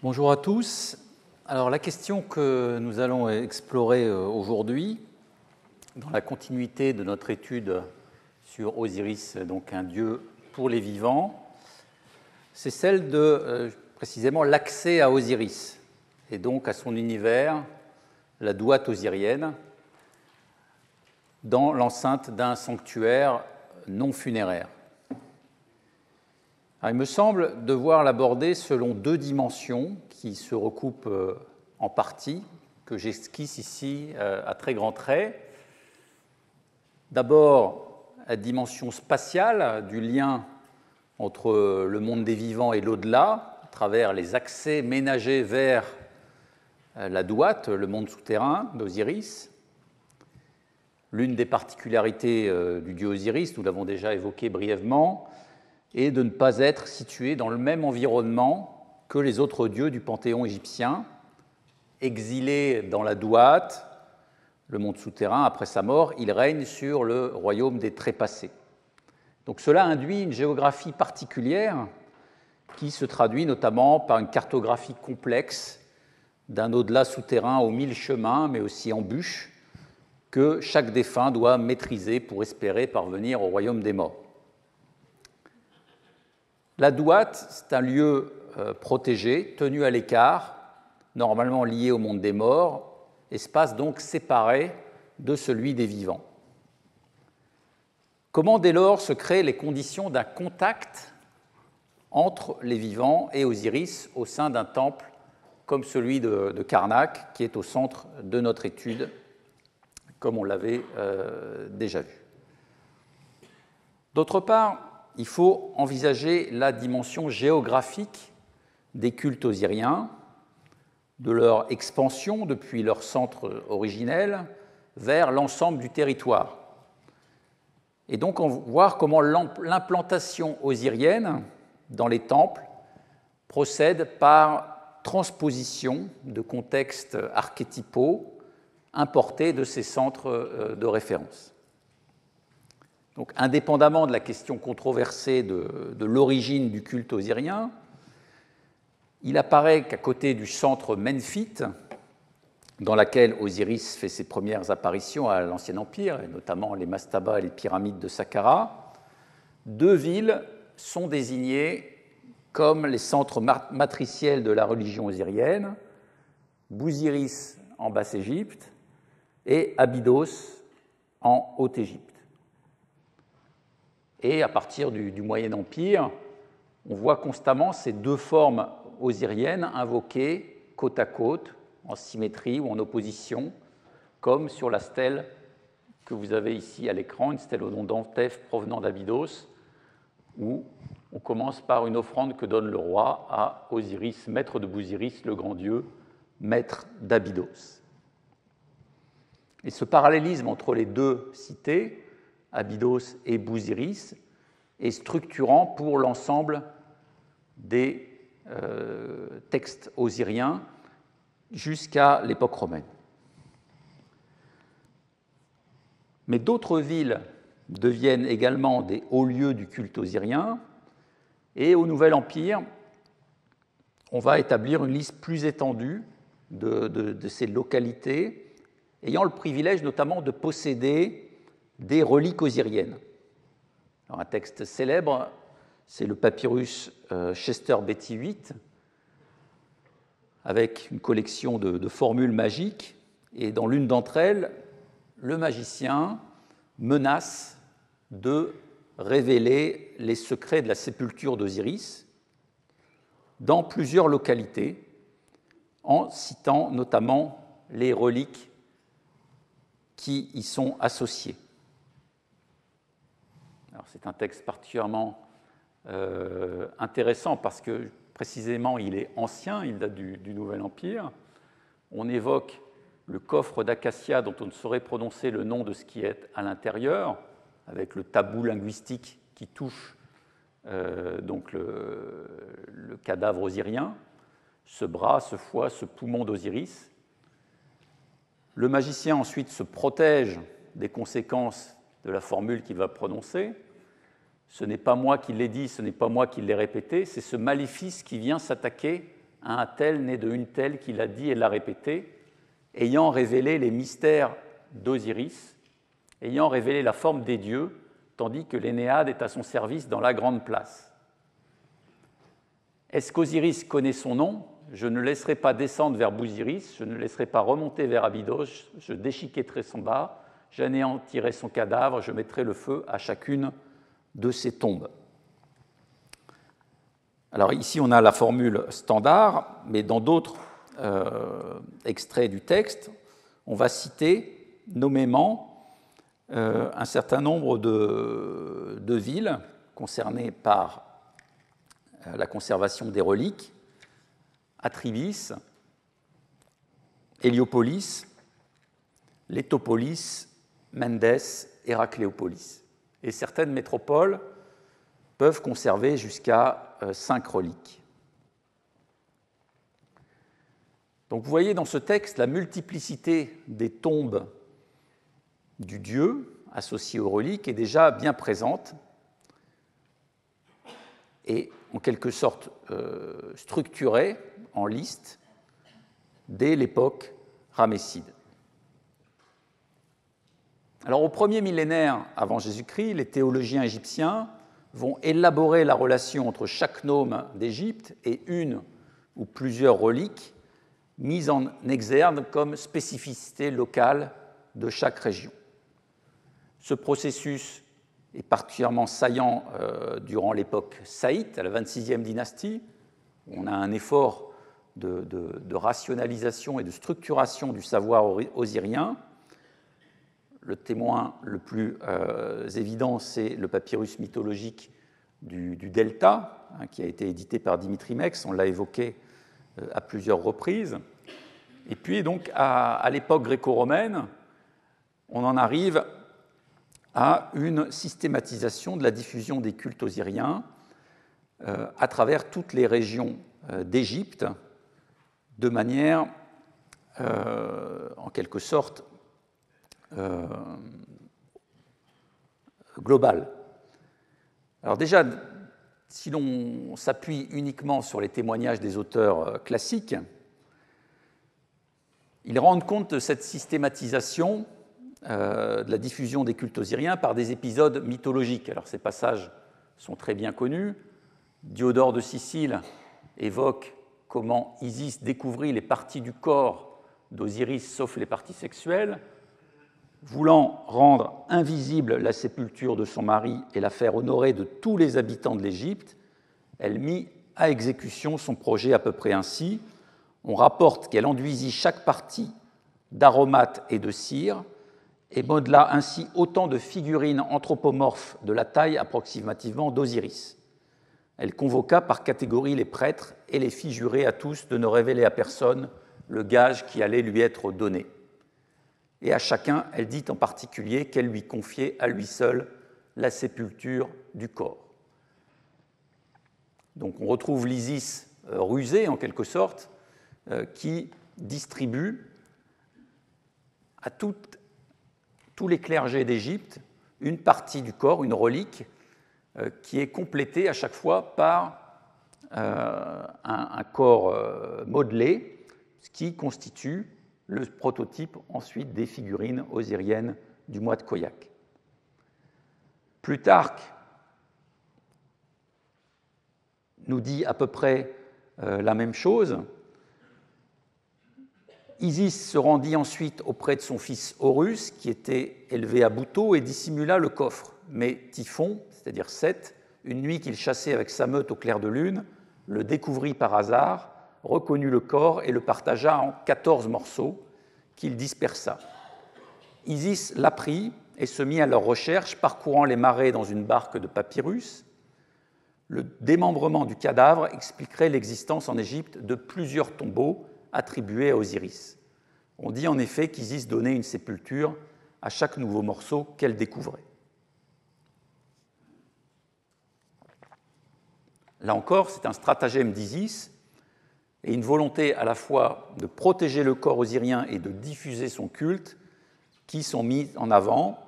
Bonjour à tous. Alors la question que nous allons explorer aujourd'hui, dans la continuité de notre étude sur Osiris, donc un dieu pour les vivants, c'est celle de précisément l'accès à Osiris, et donc à son univers, la douate osirienne, dans l'enceinte d'un sanctuaire non funéraire. Alors, il me semble devoir l'aborder selon deux dimensions qui se recoupent en partie, que j'esquisse ici à très grands traits. D'abord, la dimension spatiale du lien entre le monde des vivants et l'au-delà, à travers les accès ménagers vers la douate, le monde souterrain d'Osiris. L'une des particularités du dieu Osiris, nous l'avons déjà évoqué brièvement, est de ne pas être situé dans le même environnement que les autres dieux du panthéon égyptien, exilé dans la douate, le monde souterrain, après sa mort, il règne sur le royaume des trépassés. Donc cela induit une géographie particulière qui se traduit notamment par une cartographie complexe d'un au-delà souterrain aux 1000 chemins, mais aussi embûches, que chaque défunt doit maîtriser pour espérer parvenir au royaume des morts. La douate, c'est un lieu protégé, tenu à l'écart, normalement lié au monde des morts, espace donc séparé de celui des vivants. Comment dès lors se créent les conditions d'un contact entre les vivants et Osiris au sein d'un temple comme celui de Karnak, qui est au centre de notre étude, comme on l'avait déjà vu. D'autre part, il faut envisager la dimension géographique des cultes osiriens, de leur expansion depuis leur centre originel vers l'ensemble du territoire. Et donc voir comment l'implantation osirienne dans les temples procède par transposition de contextes archétypaux importés de ces centres de référence. Donc, indépendamment de la question controversée de l'origine du culte osirien, il apparaît qu'à côté du centre Menphite, dans laquelle Osiris fait ses premières apparitions à l'Ancien Empire, et notamment les mastabas et les pyramides de Saqqara, deux villes sont désignées comme les centres matriciels de la religion osirienne, Bousiris en Basse-Égypte et Abydos en Haute-Égypte. Et à partir du Moyen Empire, on voit constamment ces deux formes osiriennes invoquées côte à côte, en symétrie ou en opposition, comme sur la stèle que vous avez ici à l'écran, une stèle au nom d'Antef provenant d'Abydos, où on commence par une offrande que donne le roi à Osiris, maître de Bousiris, le grand dieu, maître d'Abydos. Et ce parallélisme entre les deux cités, Abydos et Bousiris, est structurant pour l'ensemble des textes osiriens jusqu'à l'époque romaine. Mais d'autres villes deviennent également des hauts lieux du culte osirien, et au Nouvel Empire, on va établir une liste plus étendue de ces localités, ayant le privilège notamment de posséder des reliques osiriennes. Alors, un texte célèbre, c'est le papyrus Chester Beatty 8, avec une collection de formules magiques, et dans l'une d'entre elles, le magicien menace de révéler les secrets de la sépulture d'Osiris dans plusieurs localités, en citant notamment les reliques qui y sont associées. Alors, c'est un texte particulièrement intéressant parce que précisément il est ancien, il date du Nouvel Empire. On évoque le coffre d'Acacia dont on ne saurait prononcer le nom de ce qui est à l'intérieur, avec le tabou linguistique qui touche donc le cadavre osirien, ce bras, ce foie, ce poumon d'Osiris. Le magicien ensuite se protège des conséquences de la formule qu'il va prononcer. Ce n'est pas moi qui l'ai dit, ce n'est pas moi qui l'ai répété, c'est ce maléfice qui vient s'attaquer à un tel né de une telle qui l'a dit et l'a répété, ayant révélé les mystères d'Osiris, ayant révélé la forme des dieux, tandis que l'Énéade est à son service dans la grande place. Est-ce qu'Osiris connaît son nom? Je ne laisserai pas descendre vers Bousiris, je ne laisserai pas remonter vers Abydos, je déchiquetterai son bas, j'anéantirai son cadavre, je mettrai le feu à chacune de ses tombes. Alors ici, on a la formule standard, mais dans d'autres extraits du texte, on va citer nommément un certain nombre de villes concernées par la conservation des reliques: Atribis, Héliopolis, Létopolis, Mendes, Héracléopolis. Et certaines métropoles peuvent conserver jusqu'à 5 reliques. Donc vous voyez dans ce texte la multiplicité des tombes du dieu associées aux reliques est déjà bien présente et en quelque sorte structurée en liste dès l'époque ramesside. Alors au premier millénaire avant Jésus-Christ, les théologiens égyptiens vont élaborer la relation entre chaque nome d'Égypte et une ou plusieurs reliques mises en exergue comme spécificité locale de chaque région. Ce processus est particulièrement saillant durant l'époque saïte, à la 26e dynastie. On a un effort de rationalisation et de structuration du savoir osirien. Le témoin le plus évident, c'est le papyrus mythologique du Delta, qui a été édité par Dimitri Mex, on l'a évoqué à plusieurs reprises. Et puis, donc, à l'époque gréco-romaine, on en arrive à une systématisation de la diffusion des cultes osiriens à travers toutes les régions d'Égypte, de manière, en quelque sorte, globale. Alors déjà, si l'on s'appuie uniquement sur les témoignages des auteurs classiques, ils rendent compte de cette systématisation de la diffusion des cultes osiriens par des épisodes mythologiques. Alors ces passages sont très bien connus. Diodore de Sicile évoque comment Isis découvrit les parties du corps d'Osiris, sauf les parties sexuelles. Voulant rendre invisible la sépulture de son mari et la faire honorer de tous les habitants de l'Égypte, elle mit à exécution son projet à peu près ainsi. On rapporte qu'elle enduisit chaque partie d'aromates et de cire et modela ainsi autant de figurines anthropomorphes de la taille approximativement d'Osiris. Elle convoqua par catégorie les prêtres et les fit jurer à tous de ne révéler à personne le gage qui allait lui être donné. Et à chacun, elle dit en particulier qu'elle lui confiait à lui seul la sépulture du corps. Donc on retrouve l'Isis rusée, en quelque sorte, qui distribue à tous les clergés d'Égypte une partie du corps, une relique, qui est complétée à chaque fois par un corps modelé, ce qui constitue le prototype ensuite des figurines osiriennes du mois de Khoiak. Plutarque nous dit à peu près la même chose. Isis se rendit ensuite auprès de son fils Horus, qui était élevé à Bouteau, et dissimula le coffre. Mais Typhon, c'est-à-dire Seth, une nuit qu'il chassait avec sa meute au clair de lune, le découvrit par hasard, reconnut le corps et le partagea en 14 morceaux qu'il dispersa. Isis l'apprit et se mit à leur recherche, parcourant les marais dans une barque de papyrus. Le démembrement du cadavre expliquerait l'existence en Égypte de plusieurs tombeaux attribués à Osiris. On dit en effet qu'Isis donnait une sépulture à chaque nouveau morceau qu'elle découvrait. Là encore, c'est un stratagème d'Isis et une volonté à la fois de protéger le corps osirien et de diffuser son culte qui sont mis en avant.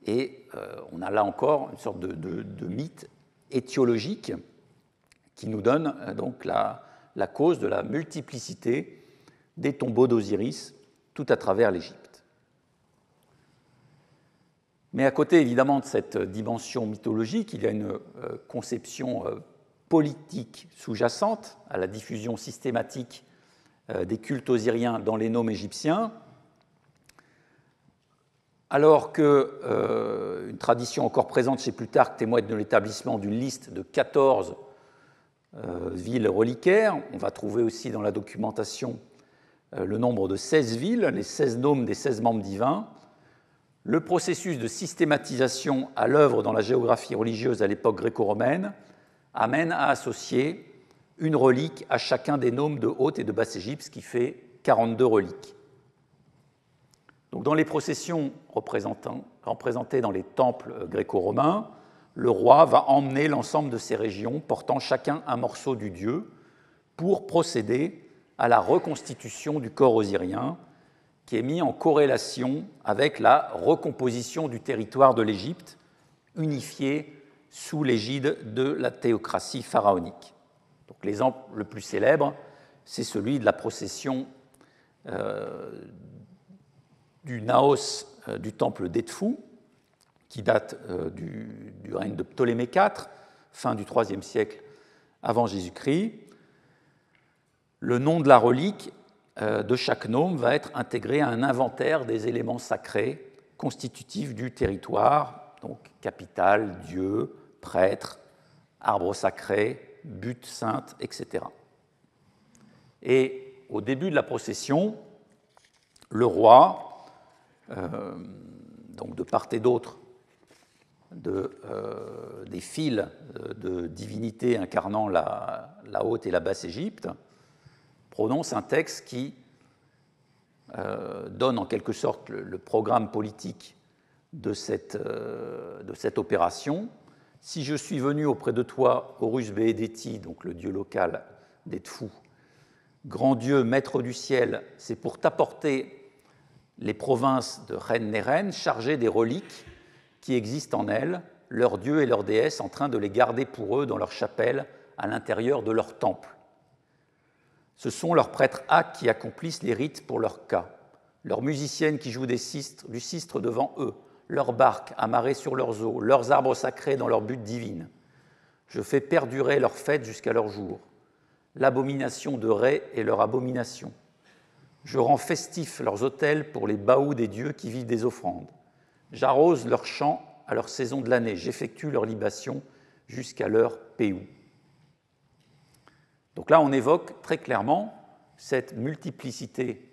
Et on a là encore une sorte de mythe étiologique qui nous donne donc la cause de la multiplicité des tombeaux d'Osiris tout à travers l'Égypte. Mais à côté, évidemment, de cette dimension mythologique, il y a une conception politique sous-jacente à la diffusion systématique des cultes osiriens dans les nomes égyptiens, alors qu'une tradition encore présente chez Plutarque témoigne de l'établissement d'une liste de 14 villes reliquaires. On va trouver aussi dans la documentation le nombre de 16 villes, les 16 nomes des 16 membres divins. Le processus de systématisation à l'œuvre dans la géographie religieuse à l'époque gréco-romaine amène à associer une relique à chacun des nomes de Haute et de Basse-Égypte, ce qui fait 42 reliques. Donc, dans les processions représentées dans les temples gréco-romains, le roi va emmener l'ensemble de ces régions, portant chacun un morceau du dieu, pour procéder à la reconstitution du corps osirien, qui est mis en corrélation avec la recomposition du territoire de l'Égypte, unifié sous l'égide de la théocratie pharaonique. Donc, l'exemple le plus célèbre, c'est celui de la procession du Naos du temple d'Edfou, qui date du règne de Ptolémée IV, fin du IIIe siècle avant Jésus-Christ. Le nom de la relique de chaque nome va être intégré à un inventaire des éléments sacrés constitutifs du territoire, donc capitale, dieu, prêtre, arbre sacré, butte sainte, etc. Et au début de la procession, le roi, donc de part et d'autre des fils de divinités incarnant la Haute et la Basse-Égypte, prononce un texte qui donne en quelque sorte le programme politique de cette opération. Si je suis venu auprès de toi, Horus Béhédéti, donc le dieu local d'Edfou, grand Dieu, maître du ciel, c'est pour t'apporter les provinces de Ren-Néren chargées des reliques qui existent en elles, leurs dieux et leurs déesses en train de les garder pour eux dans leur chapelle à l'intérieur de leur temple. Ce sont leurs prêtres Ak qui accomplissent les rites pour leur cas, leurs musiciennes qui jouent du sistre devant eux, leurs barques amarrées sur leurs eaux, leurs arbres sacrés dans leurs buttes divines. Je fais perdurer leurs fêtes jusqu'à leur jour, l'abomination de Ré et leur abomination. Je rends festifs leurs autels pour les baous des dieux qui vivent des offrandes. J'arrose leurs champs à leur saison de l'année. J'effectue leurs libations jusqu'à leur péou. Donc là, on évoque très clairement cette multiplicité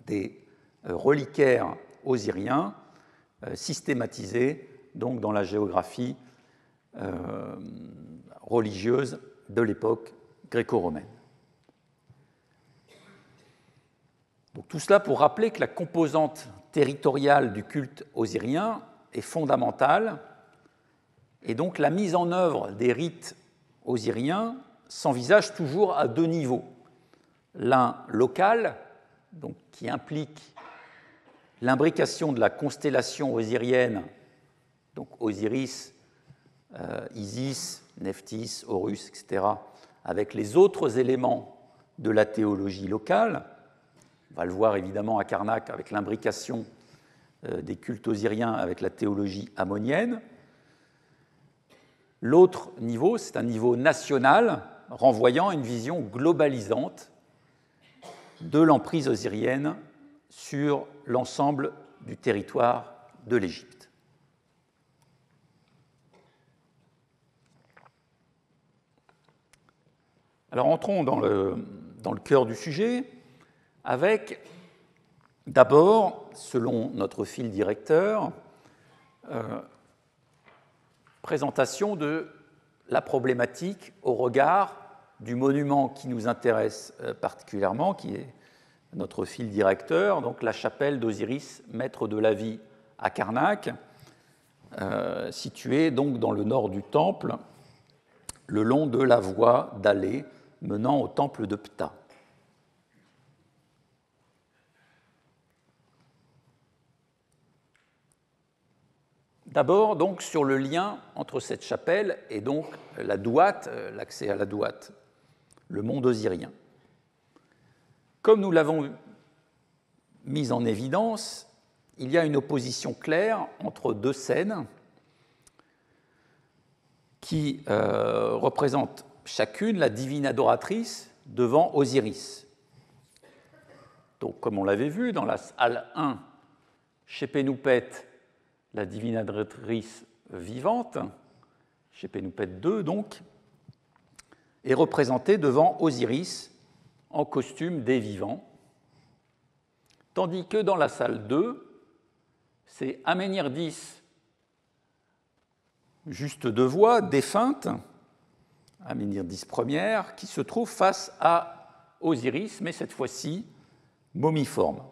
des reliquaires osiriens systématisés donc dans la géographie religieuse de l'époque gréco-romaine. Donc, tout cela pour rappeler que la composante territoriale du culte osirien est fondamentale, et donc la mise en œuvre des rites osiriens s'envisage toujours à deux niveaux. L'un local, donc, qui implique l'imbrication de la constellation osirienne, donc Osiris, Isis, Nephthys, Horus, etc., avec les autres éléments de la théologie locale. On va le voir évidemment à Karnak avec l'imbrication des cultes osiriens avec la théologie ammonienne. L'autre niveau, c'est un niveau national, renvoyant à une vision globalisante de l'emprise osirienne sur l'ensemble du territoire de l'Égypte. Alors entrons dans le cœur du sujet, avec d'abord, selon notre fil directeur, présentation de la problématique au regard du monument qui nous intéresse particulièrement, qui est notre fil directeur, donc la chapelle d'Osiris, maître de la vie à Karnak, située donc dans le nord du temple, le long de la voie dallée menant au temple de Ptah. D'abord, donc, sur le lien entre cette chapelle et donc la douate, l'accès à la douate. le monde osirien. Comme nous l'avons mis en évidence, il y a une opposition claire entre deux scènes qui représentent chacune la divine adoratrice devant Osiris. Donc, comme on l'avait vu dans la salle 1, Shephenupet, la divine adoratrice vivante, Shephenupet 2 donc, est représentée devant Osiris en costume des vivants, tandis que dans la salle 2, c'est Aménirdis, juste de voix, défunte, Aménirdis Ière, qui se trouve face à Osiris, mais cette fois-ci momiforme.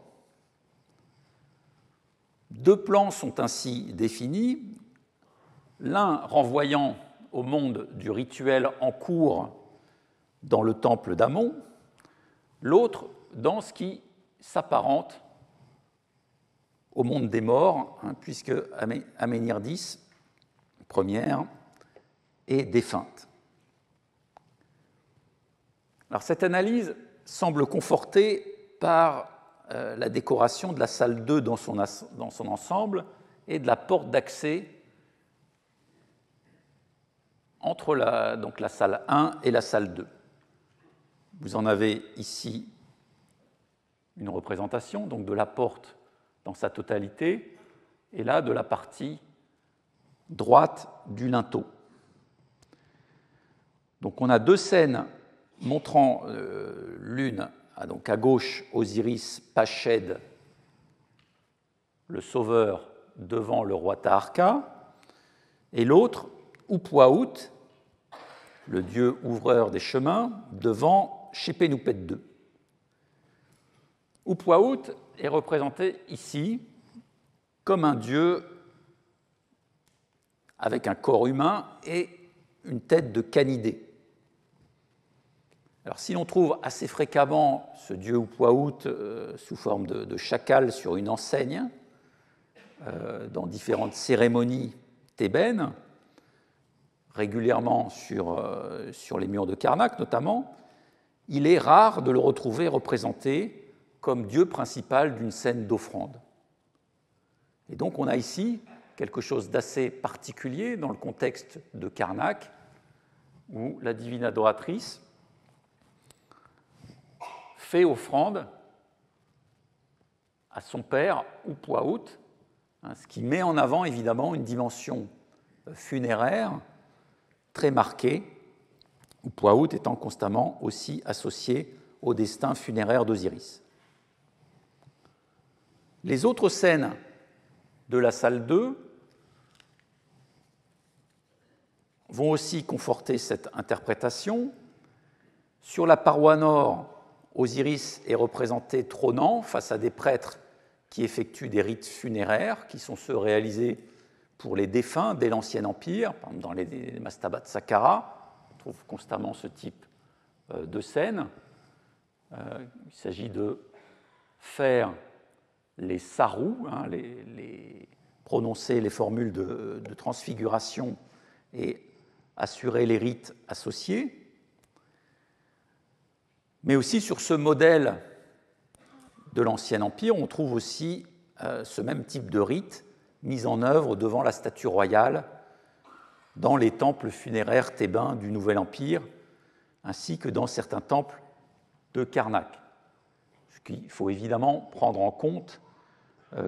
Deux plans sont ainsi définis, l'un renvoyant au monde du rituel en cours dans le temple d'Amon, l'autre dans ce qui s'apparente au monde des morts, puisque Aménirdis Ière est défunte. Alors, cette analyse semble confortée par la décoration de la salle 2 dans son ensemble et de la porte d'accès entre la salle 1 et la salle 2. Vous en avez ici une représentation donc de la porte dans sa totalité et là de la partie droite du linteau. Donc on a deux scènes montrant l'une donc à gauche Osiris Pached, le sauveur devant le roi Taharqa, et l'autre Upwaout, le dieu ouvreur des chemins, devant Shephenupet II. Upwaout est représenté ici comme un dieu avec un corps humain et une tête de canidé. Alors, si l'on trouve assez fréquemment ce dieu Upwaout sous forme de chacal sur une enseigne, dans différentes cérémonies thébaines, régulièrement sur les murs de Karnak notamment, il est rare de le retrouver représenté comme dieu principal d'une scène d'offrande. Et donc on a ici quelque chose d'assez particulier dans le contexte de Karnak, où la divine adoratrice fait offrande à son père Upwaout, ce qui met en avant évidemment une dimension funéraire très marquée, Upwaout étant constamment aussi associé au destin funéraire d'Osiris. Les autres scènes de la salle 2 vont aussi conforter cette interprétation. Sur la paroi nord, Osiris est représenté trônant face à des prêtres qui effectuent des rites funéraires, qui sont ceux réalisés pour les défunts dès l'Ancien Empire. Par exemple, dans les mastabas de Saqqara, on trouve constamment ce type de scène. Il s'agit de faire les sarous, prononcer les formules de transfiguration et assurer les rites associés. Mais aussi sur ce modèle de l'Ancien Empire, on trouve aussi ce même type de rite mis en œuvre devant la statue royale dans les temples funéraires thébains du Nouvel Empire, ainsi que dans certains temples de Karnak. Ce qu'il faut évidemment prendre en compte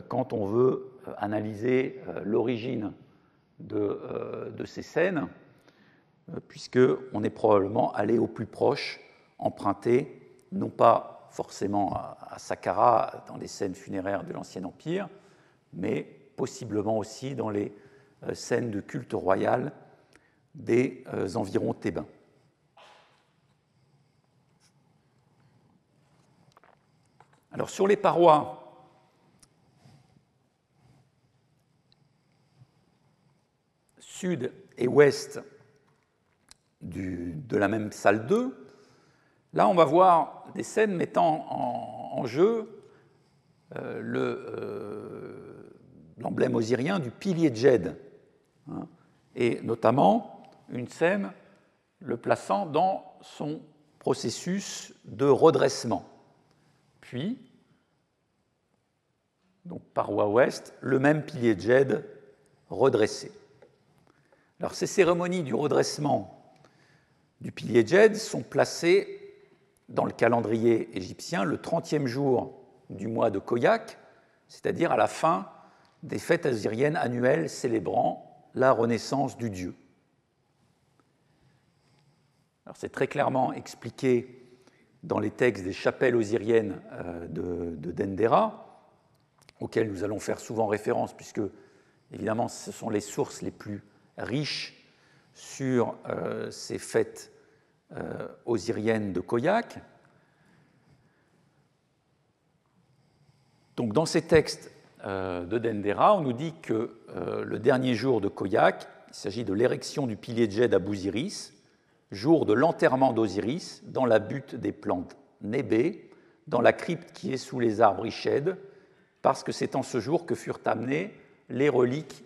quand on veut analyser l'origine de ces scènes, puisqu'on est probablement allé au plus proche, emprunté, non pas forcément à Saqqara, dans les scènes funéraires de l'Ancien Empire, mais possiblement aussi dans les scènes de culte royal des environs thébains. Alors, sur les parois sud et ouest de la même salle 2, là, on va voir des scènes mettant en jeu l'emblème osirien du pilier Djed, et notamment une scène le plaçant dans son processus de redressement. Puis, donc paroi ouest, le même pilier de Djed redressé. Alors, ces cérémonies du redressement du pilier de Djed sont placées dans le calendrier égyptien le 30e jour du mois de Khoiak, c'est-à-dire à la fin des fêtes osiriennes annuelles célébrant la renaissance du dieu. Alors, c'est très clairement expliqué dans les textes des chapelles osiriennes de Dendera, auxquelles nous allons faire souvent référence, puisque, évidemment, ce sont les sources les plus riches sur ces fêtes osiriennes de Khoiak. Donc, dans ces textes de Dendera, on nous dit que le dernier jour de Khoiak, il s'agit de l'érection du pilier de Djed à Bouziris, jour de l'enterrement d'Osiris dans la butte des plantes Nébé, dans la crypte qui est sous les arbres Ished, parce que c'est en ce jour que furent amenées les reliques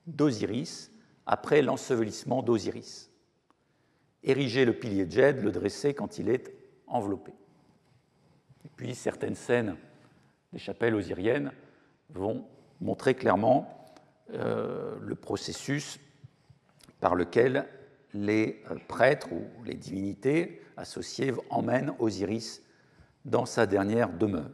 d'Osiris après l'ensevelissement d'Osiris. Ériger le pilier de Djed, le dresser quand il est enveloppé. Et puis certaines scènes des chapelles osiriennes vont montrer clairement le processus par lequel les prêtres ou les divinités associées emmènent Osiris dans sa dernière demeure.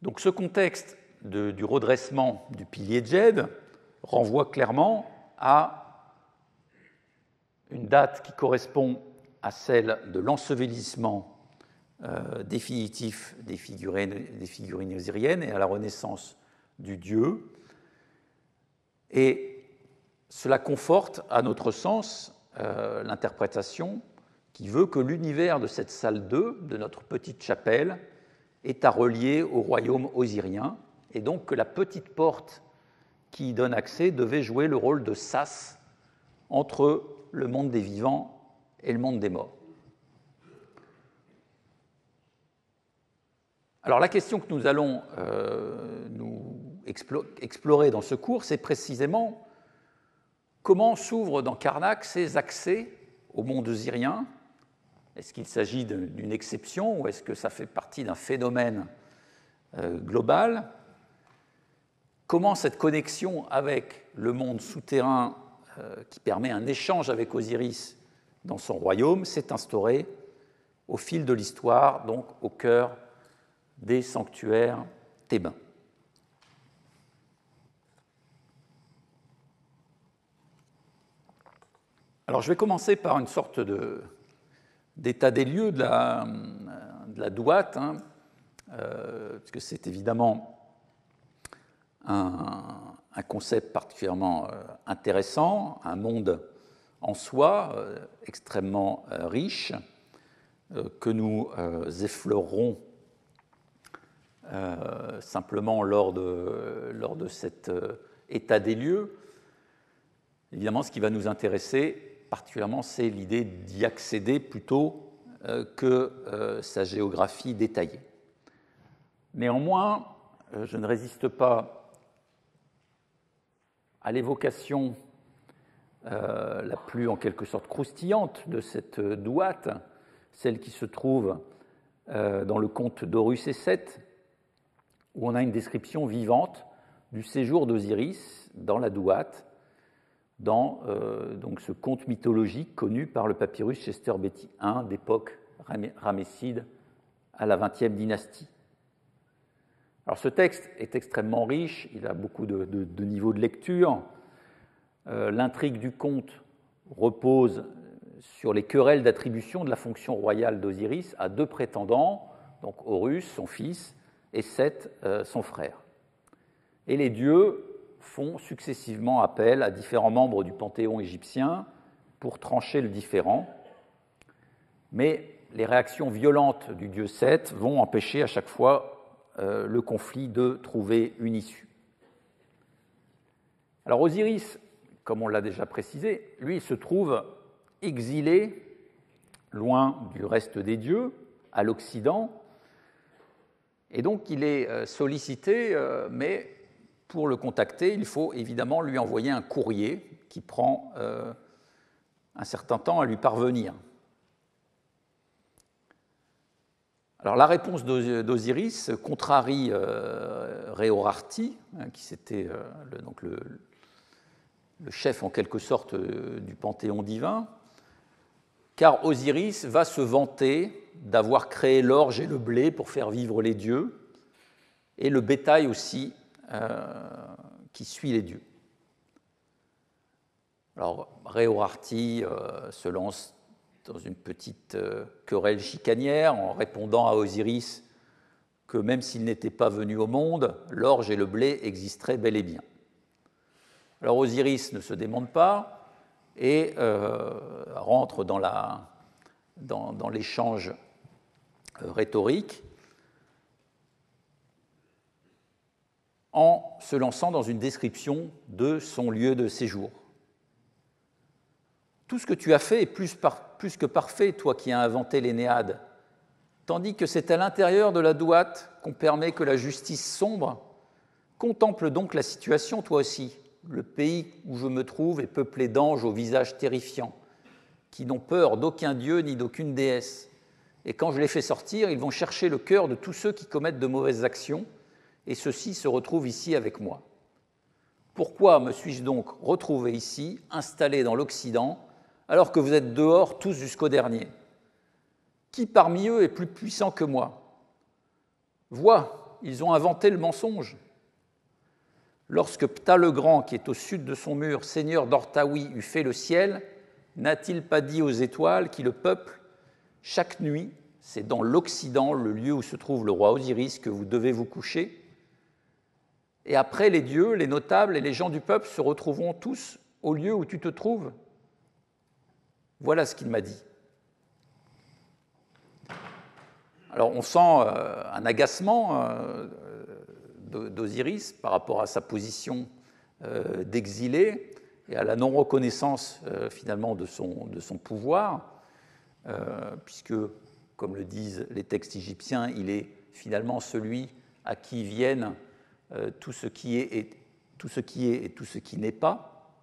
Donc ce contexte du redressement du pilier de Djed renvoie clairement à une date qui correspond à celle de l'ensevelissement définitif des figurines osiriennes et à la renaissance du dieu. Et cela conforte, à notre sens, l'interprétation qui veut que l'univers de cette salle 2, de notre petite chapelle, est à relier au royaume osirien, et donc que la petite porte qui y donne accès devait jouer le rôle de sas entre le monde des vivants et le monde des morts. Alors la question que nous allons nous explorer dans ce cours, c'est précisément comment s'ouvrent dans Karnak ces accès au monde osirien. Est-ce qu'il s'agit d'une exception ou est-ce que ça fait partie d'un phénomène global? Comment cette connexion avec le monde souterrain qui permet un échange avec Osiris dans son royaume s'est instaurée au fil de l'histoire, donc au cœur des sanctuaires thébains? Alors je vais commencer par une sorte d'état des lieux de la douate, parce que c'est évidemment un concept particulièrement intéressant, un monde en soi extrêmement riche, que nous effleurerons simplement lors de cet état des lieux. Évidemment, ce qui va nous intéresser particulièrement, c'est l'idée d'y accéder plutôt que sa géographie détaillée. Néanmoins, je ne résiste pas à l'évocation la plus en quelque sorte croustillante de cette douate, celle qui se trouve dans le conte d'Horus et Seth, où on a une description vivante du séjour d'Osiris dans la douate, dans donc ce conte mythologique connu par le papyrus Chester Beatty I d'époque ramesside à la XXe dynastie. Alors ce texte est extrêmement riche, il a beaucoup de niveaux de lecture. L'intrigue du conte repose sur les querelles d'attribution de la fonction royale d'Osiris à deux prétendants, donc Horus, son fils, et Seth, son frère. Et les dieux font successivement appel à différents membres du panthéon égyptien pour trancher le différend, mais les réactions violentes du dieu Seth vont empêcher à chaque fois le conflit de trouver une issue. Alors Osiris, comme on l'a déjà précisé, lui, il se trouve exilé loin du reste des dieux, à l'Occident, et donc il est sollicité, mais pour le contacter, il faut évidemment lui envoyer un courrier qui prend un certain temps à lui parvenir. Alors, la réponse d'Osiris contrarie Réorarty, qui était le chef en quelque sorte du panthéon divin, car Osiris va se vanter d'avoir créé l'orge et le blé pour faire vivre les dieux, et le bétail aussi qui suit les dieux. Alors, Réorarty se lance dans une petite querelle chicanière en répondant à Osiris que même s'il n'était pas venu au monde, l'orge et le blé existeraient bel et bien. Alors Osiris ne se démonte pas et rentre dans l'échange rhétorique en se lançant dans une description de son lieu de séjour. Tout ce que tu as fait est plus que parfait, toi qui as inventé l'Énéade, tandis que c'est à l'intérieur de la Douate qu'on permet que la justice sombre. Contemple donc la situation, toi aussi. Le pays où je me trouve est peuplé d'anges au visage terrifiant, qui n'ont peur d'aucun dieu ni d'aucune déesse. Et quand je les fais sortir, ils vont chercher le cœur de tous ceux qui commettent de mauvaises actions, et ceux-ci se retrouvent ici avec moi. Pourquoi me suis-je donc retrouvé ici, installé dans l'Occident, alors que vous êtes dehors tous jusqu'au dernier? Qui parmi eux est plus puissant que moi? Vois, ils ont inventé le mensonge. Lorsque Ptah le Grand, qui est au sud de son mur, seigneur d'Ortaoui, eut fait le ciel, n'a-t-il pas dit aux étoiles qui le peuplent: chaque nuit, c'est dans l'Occident, le lieu où se trouve le roi Osiris, que vous devez vous coucher? Et après, les dieux, les notables et les gens du peuple se retrouveront tous au lieu où tu te trouves. Voilà ce qu'il m'a dit. Alors on sent un agacement d'Osiris par rapport à sa position d'exilé et à la non-reconnaissance finalement de son pouvoir, puisque, comme le disent les textes égyptiens, il est finalement celui à qui viennent tout ce qui est et tout ce qui n'est pas.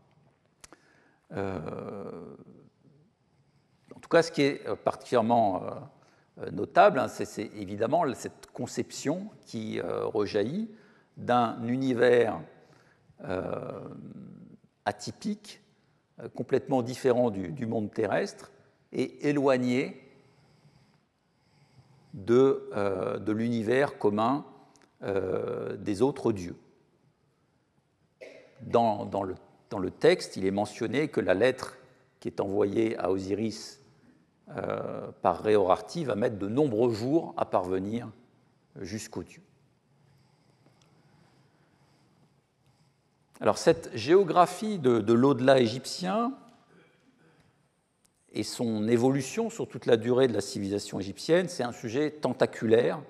En tout cas, ce qui est particulièrement notable, c'est évidemment cette conception qui rejaillit d'un univers atypique, complètement différent du monde terrestre et éloigné de l'univers commun des autres dieux. Dans le texte, il est mentionné que la lettre qui est envoyée à Osiris par Réorarty va mettre de nombreux jours à parvenir jusqu'au dieu. Alors cette géographie de l'au-delà égyptien et son évolution sur toute la durée de la civilisation égyptienne, c'est un sujet tentaculaire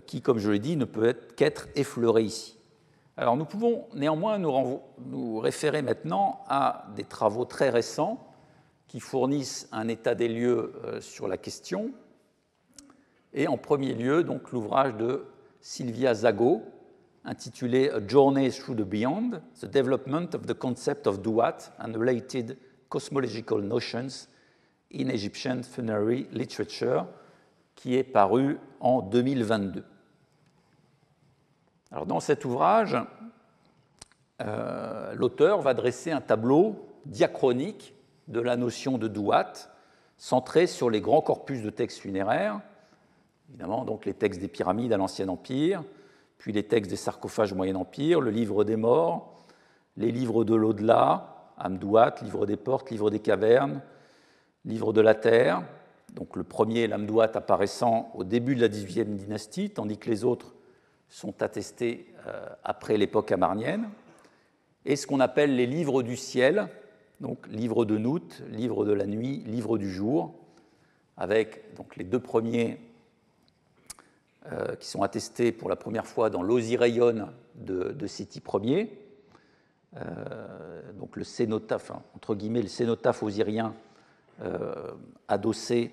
qui, comme je l'ai dit, ne peut qu'être effleuré ici. Alors nous pouvons néanmoins nous référer maintenant à des travaux très récents qui fournissent un état des lieux sur la question. Et en premier lieu, donc, l'ouvrage de Sylvia Zago, intitulé A Journey Through the Beyond, The Development of the Concept of Duat and Related Cosmological Notions in Egyptian Funerary Literature, qui est paru en 2022. Alors, dans cet ouvrage, l'auteur va dresser un tableau diachronique de la notion de Duat, centré sur les grands corpus de textes funéraires, évidemment donc les textes des pyramides à l'Ancien Empire, puis les textes des sarcophages au Moyen Empire, le livre des morts, les livres de l'au-delà, Amduat, livre des portes, livre des cavernes, livre de la terre, donc le premier, l'Amduat, apparaissant au début de la XVIIIe dynastie, tandis que les autres sont attestés après l'époque amarnienne, et ce qu'on appelle les livres du ciel, donc livre de Nout, livre de la nuit, livre du jour, avec donc, les deux premiers qui sont attestés pour la première fois dans l'Osireion de Séti Ier, donc le cénotaphe, entre guillemets, le cénotaphe osirien adossé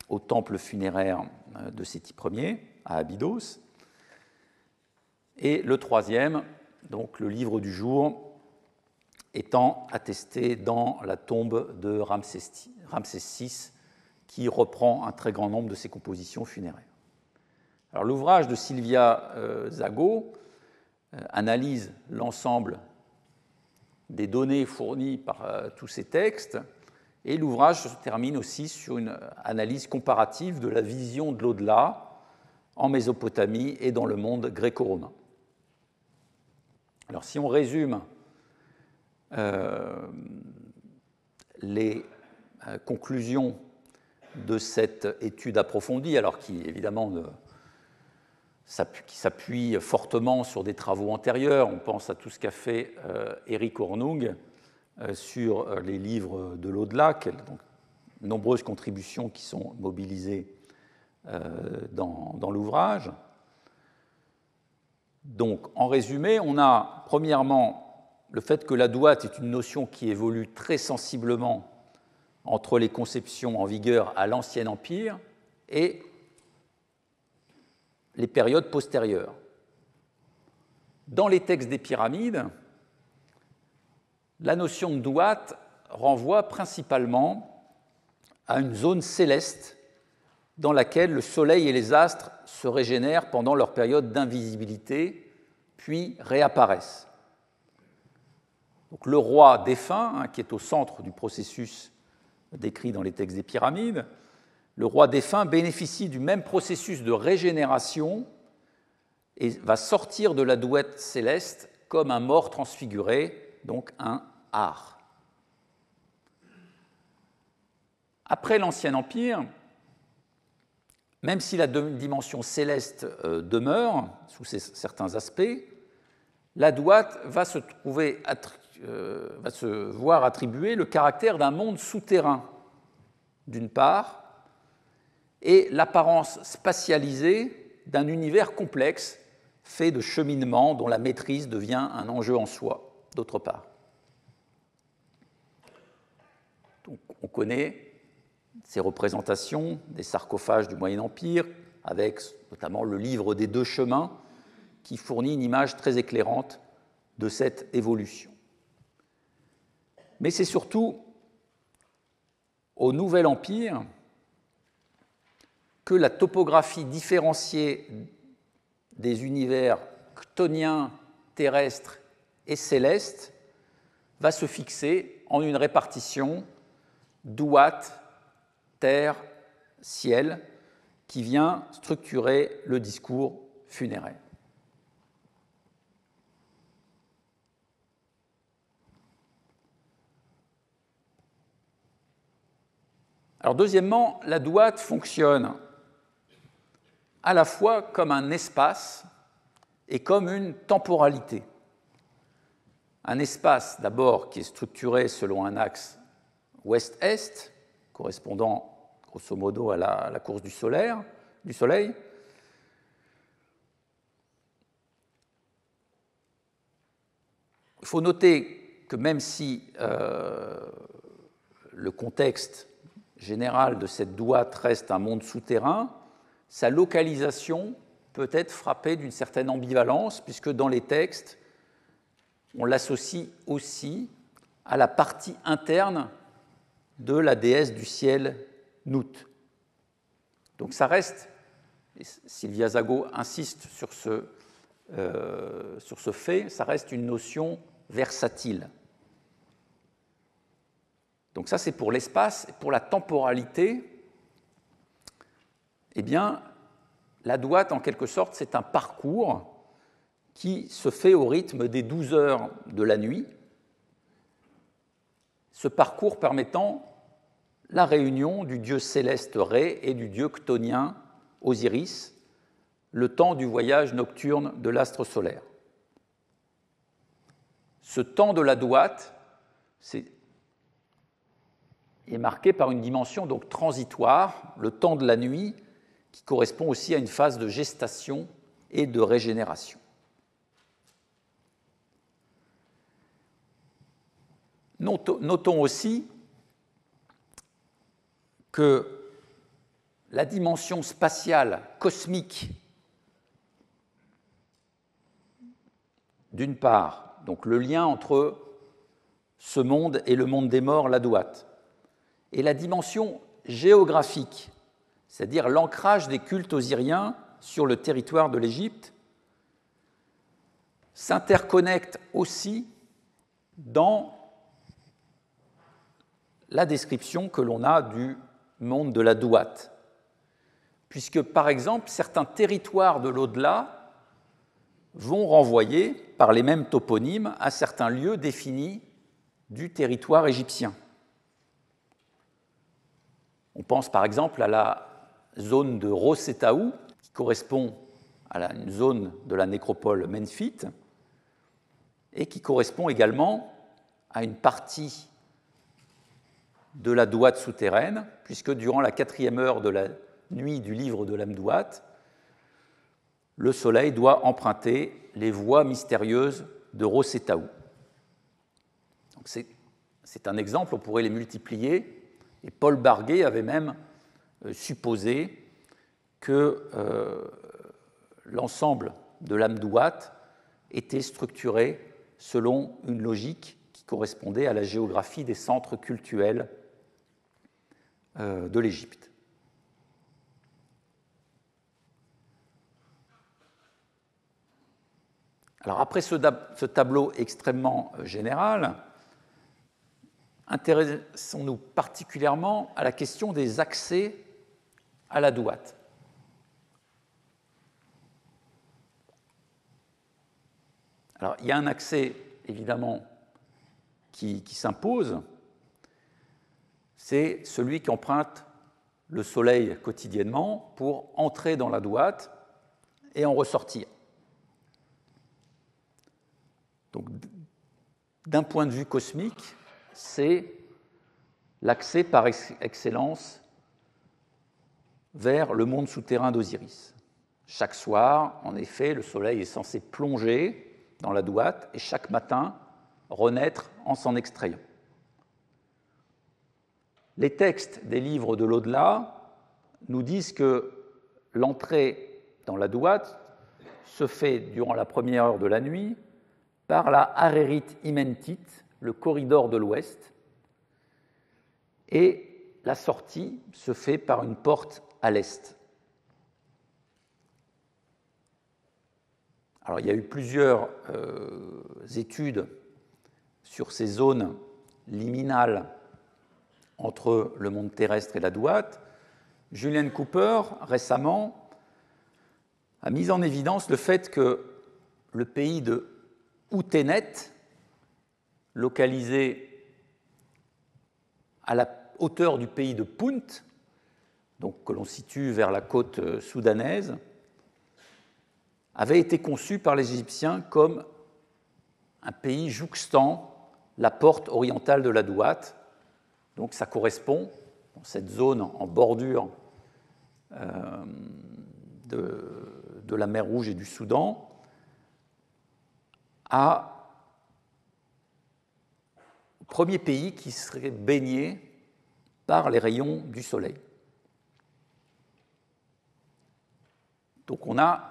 au temple funéraire de Séti Ier, à Abydos, et le troisième, donc le livre du jour, étant attesté dans la tombe de Ramsès VI, qui reprend un très grand nombre de ses compositions funéraires. Alors, l'ouvrage de Sylvia Zago analyse l'ensemble des données fournies par tous ces textes, et l'ouvrage se termine aussi sur une analyse comparative de la vision de l'au-delà en Mésopotamie et dans le monde gréco-romain. Alors, si on résume les conclusions de cette étude approfondie, alors qui évidemment qui s'appuie fortement sur des travaux antérieurs, on pense à tout ce qu'a fait Erik Hornung sur les livres de l'au-delà, donc nombreuses contributions qui sont mobilisées dans l'ouvrage. Donc, en résumé, on a premièrement le fait que la douate est une notion qui évolue très sensiblement entre les conceptions en vigueur à l'Ancien Empire et les périodes postérieures. Dans les textes des pyramides, la notion de douate renvoie principalement à une zone céleste dans laquelle le Soleil et les astres se régénèrent pendant leur période d'invisibilité, puis réapparaissent. Donc, le roi défunt, qui est au centre du processus décrit dans les textes des pyramides, le roi défunt bénéficie du même processus de régénération et va sortir de la douate céleste comme un mort transfiguré, donc un ar. Après l'Ancien Empire, même si la dimension céleste demeure sous certains aspects, la douate va se voir attribuer le caractère d'un monde souterrain, d'une part, et l'apparence spatialisée d'un univers complexe fait de cheminements dont la maîtrise devient un enjeu en soi, d'autre part. Donc, on connaît ces représentations des sarcophages du Moyen Empire, avec notamment le livre des deux chemins, qui fournit une image très éclairante de cette évolution. Mais c'est surtout au Nouvel Empire que la topographie différenciée des univers chthoniens, terrestres et célestes va se fixer en une répartition douate, terre, ciel, qui vient structurer le discours funéraire. Alors, deuxièmement, la douate fonctionne à la fois comme un espace et comme une temporalité. Un espace, d'abord, qui est structuré selon un axe ouest-est, correspondant grosso modo à la course du Soleil. Il faut noter que même si le contexte général de cette douate reste un monde souterrain, sa localisation peut être frappée d'une certaine ambivalence, puisque dans les textes, on l'associe aussi à la partie interne de la déesse du ciel Nut. Donc ça reste, et Sylvia Zago insiste sur ce fait, ça reste une notion versatile. Donc ça, c'est pour l'espace. Et pour la temporalité, eh bien, la douate, en quelque sorte, c'est un parcours qui se fait au rythme des 12 heures de la nuit, ce parcours permettant la réunion du dieu céleste Ré et du dieu chthonien Osiris, le temps du voyage nocturne de l'astre solaire. Ce temps de la douate est marqué par une dimension donc transitoire, le temps de la nuit, qui correspond aussi à une phase de gestation et de régénération. Notons aussi que la dimension spatiale cosmique, d'une part, donc le lien entre ce monde et le monde des morts, la Douat. Et la dimension géographique, c'est-à-dire l'ancrage des cultes osiriens sur le territoire de l'Égypte, s'interconnecte aussi dans la description que l'on a du monde de la Douat, puisque, par exemple, certains territoires de l'au-delà vont renvoyer, par les mêmes toponymes, à certains lieux définis du territoire égyptien. On pense par exemple à la zone de Rosetaou, qui correspond à une zone de la nécropole Menfite, et qui correspond également à une partie de la Douat souterraine, puisque durant la 4e heure de la nuit du livre de l'Amdouat, le soleil doit emprunter les voies mystérieuses de Rosetaou. C'est un exemple, on pourrait les multiplier, et Paul Barguet avait même supposé que l'ensemble de l'Amdouat était structuré selon une logique qui correspondait à la géographie des centres cultuels de l'Égypte. Alors après ce tableau extrêmement général, intéressons-nous particulièrement à la question des accès à la Douat. Alors, il y a un accès, évidemment, qui s'impose, c'est celui qui emprunte le soleil quotidiennement pour entrer dans la Douat et en ressortir. Donc, d'un point de vue cosmique, c'est l'accès par excellence vers le monde souterrain d'Osiris. Chaque soir, en effet, le soleil est censé plonger dans la Douat et chaque matin renaître en s'en extrayant. Les textes des livres de l'au-delà nous disent que l'entrée dans la Douat se fait durant la première heure de la nuit par la Harérit Imentit, le corridor de l'Ouest, et la sortie se fait par une porte à l'Est. Alors, il y a eu plusieurs études sur ces zones liminales entre le monde terrestre et la Douat. Julian Cooper, récemment, a mis en évidence le fait que le pays de Outénet, localisé à la hauteur du pays de Punt, donc que l'on situe vers la côte soudanaise, avait été conçu par les Égyptiens comme un pays jouxtant la porte orientale de la Douat. Donc ça correspond, dans cette zone en bordure de la mer Rouge et du Soudan, au premier pays qui serait baigné par les rayons du soleil. Donc on a,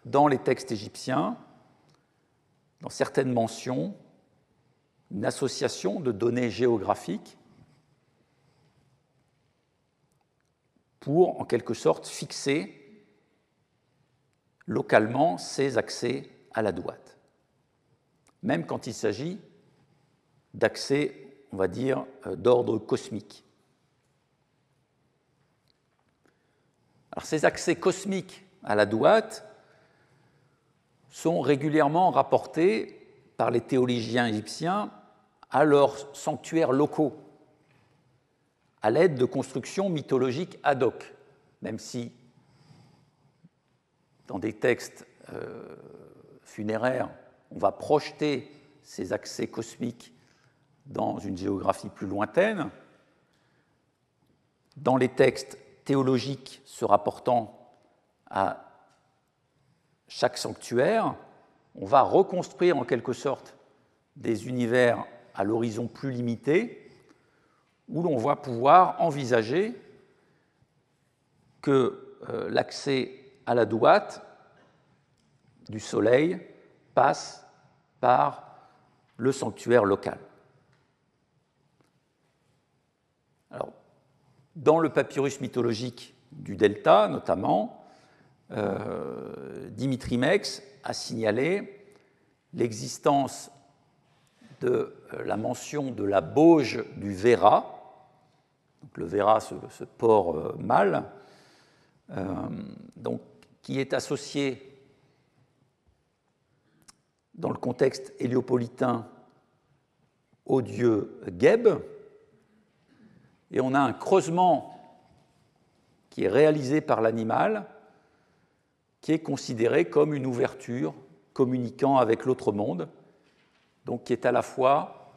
dans les textes égyptiens, dans certaines mentions, une association de données géographiques pour, en quelque sorte, fixer localement ces accès à la Douat, même quand il s'agit d'accès, on va dire, d'ordre cosmique. Alors, ces accès cosmiques à la Douat sont régulièrement rapportés par les théologiens égyptiens à leurs sanctuaires locaux, à l'aide de constructions mythologiques ad hoc, même si dans des textes funéraires, on va projeter ces accès cosmiques dans une géographie plus lointaine. Dans les textes théologiques se rapportant à chaque sanctuaire, on va reconstruire en quelque sorte des univers à l'horizon plus limité, où l'on va pouvoir envisager que l'accès à la Douat du soleil passe par le sanctuaire local. Dans le papyrus mythologique du Delta, notamment, Dimitri Mex a signalé l'existence de la mention de la bauge du Véra, donc le Véra, ce porc mâle, donc, qui est associé dans le contexte héliopolitain au dieu Geb, et on a un creusement qui est réalisé par l'animal, qui est considéré comme une ouverture communiquant avec l'autre monde, donc qui est à la fois,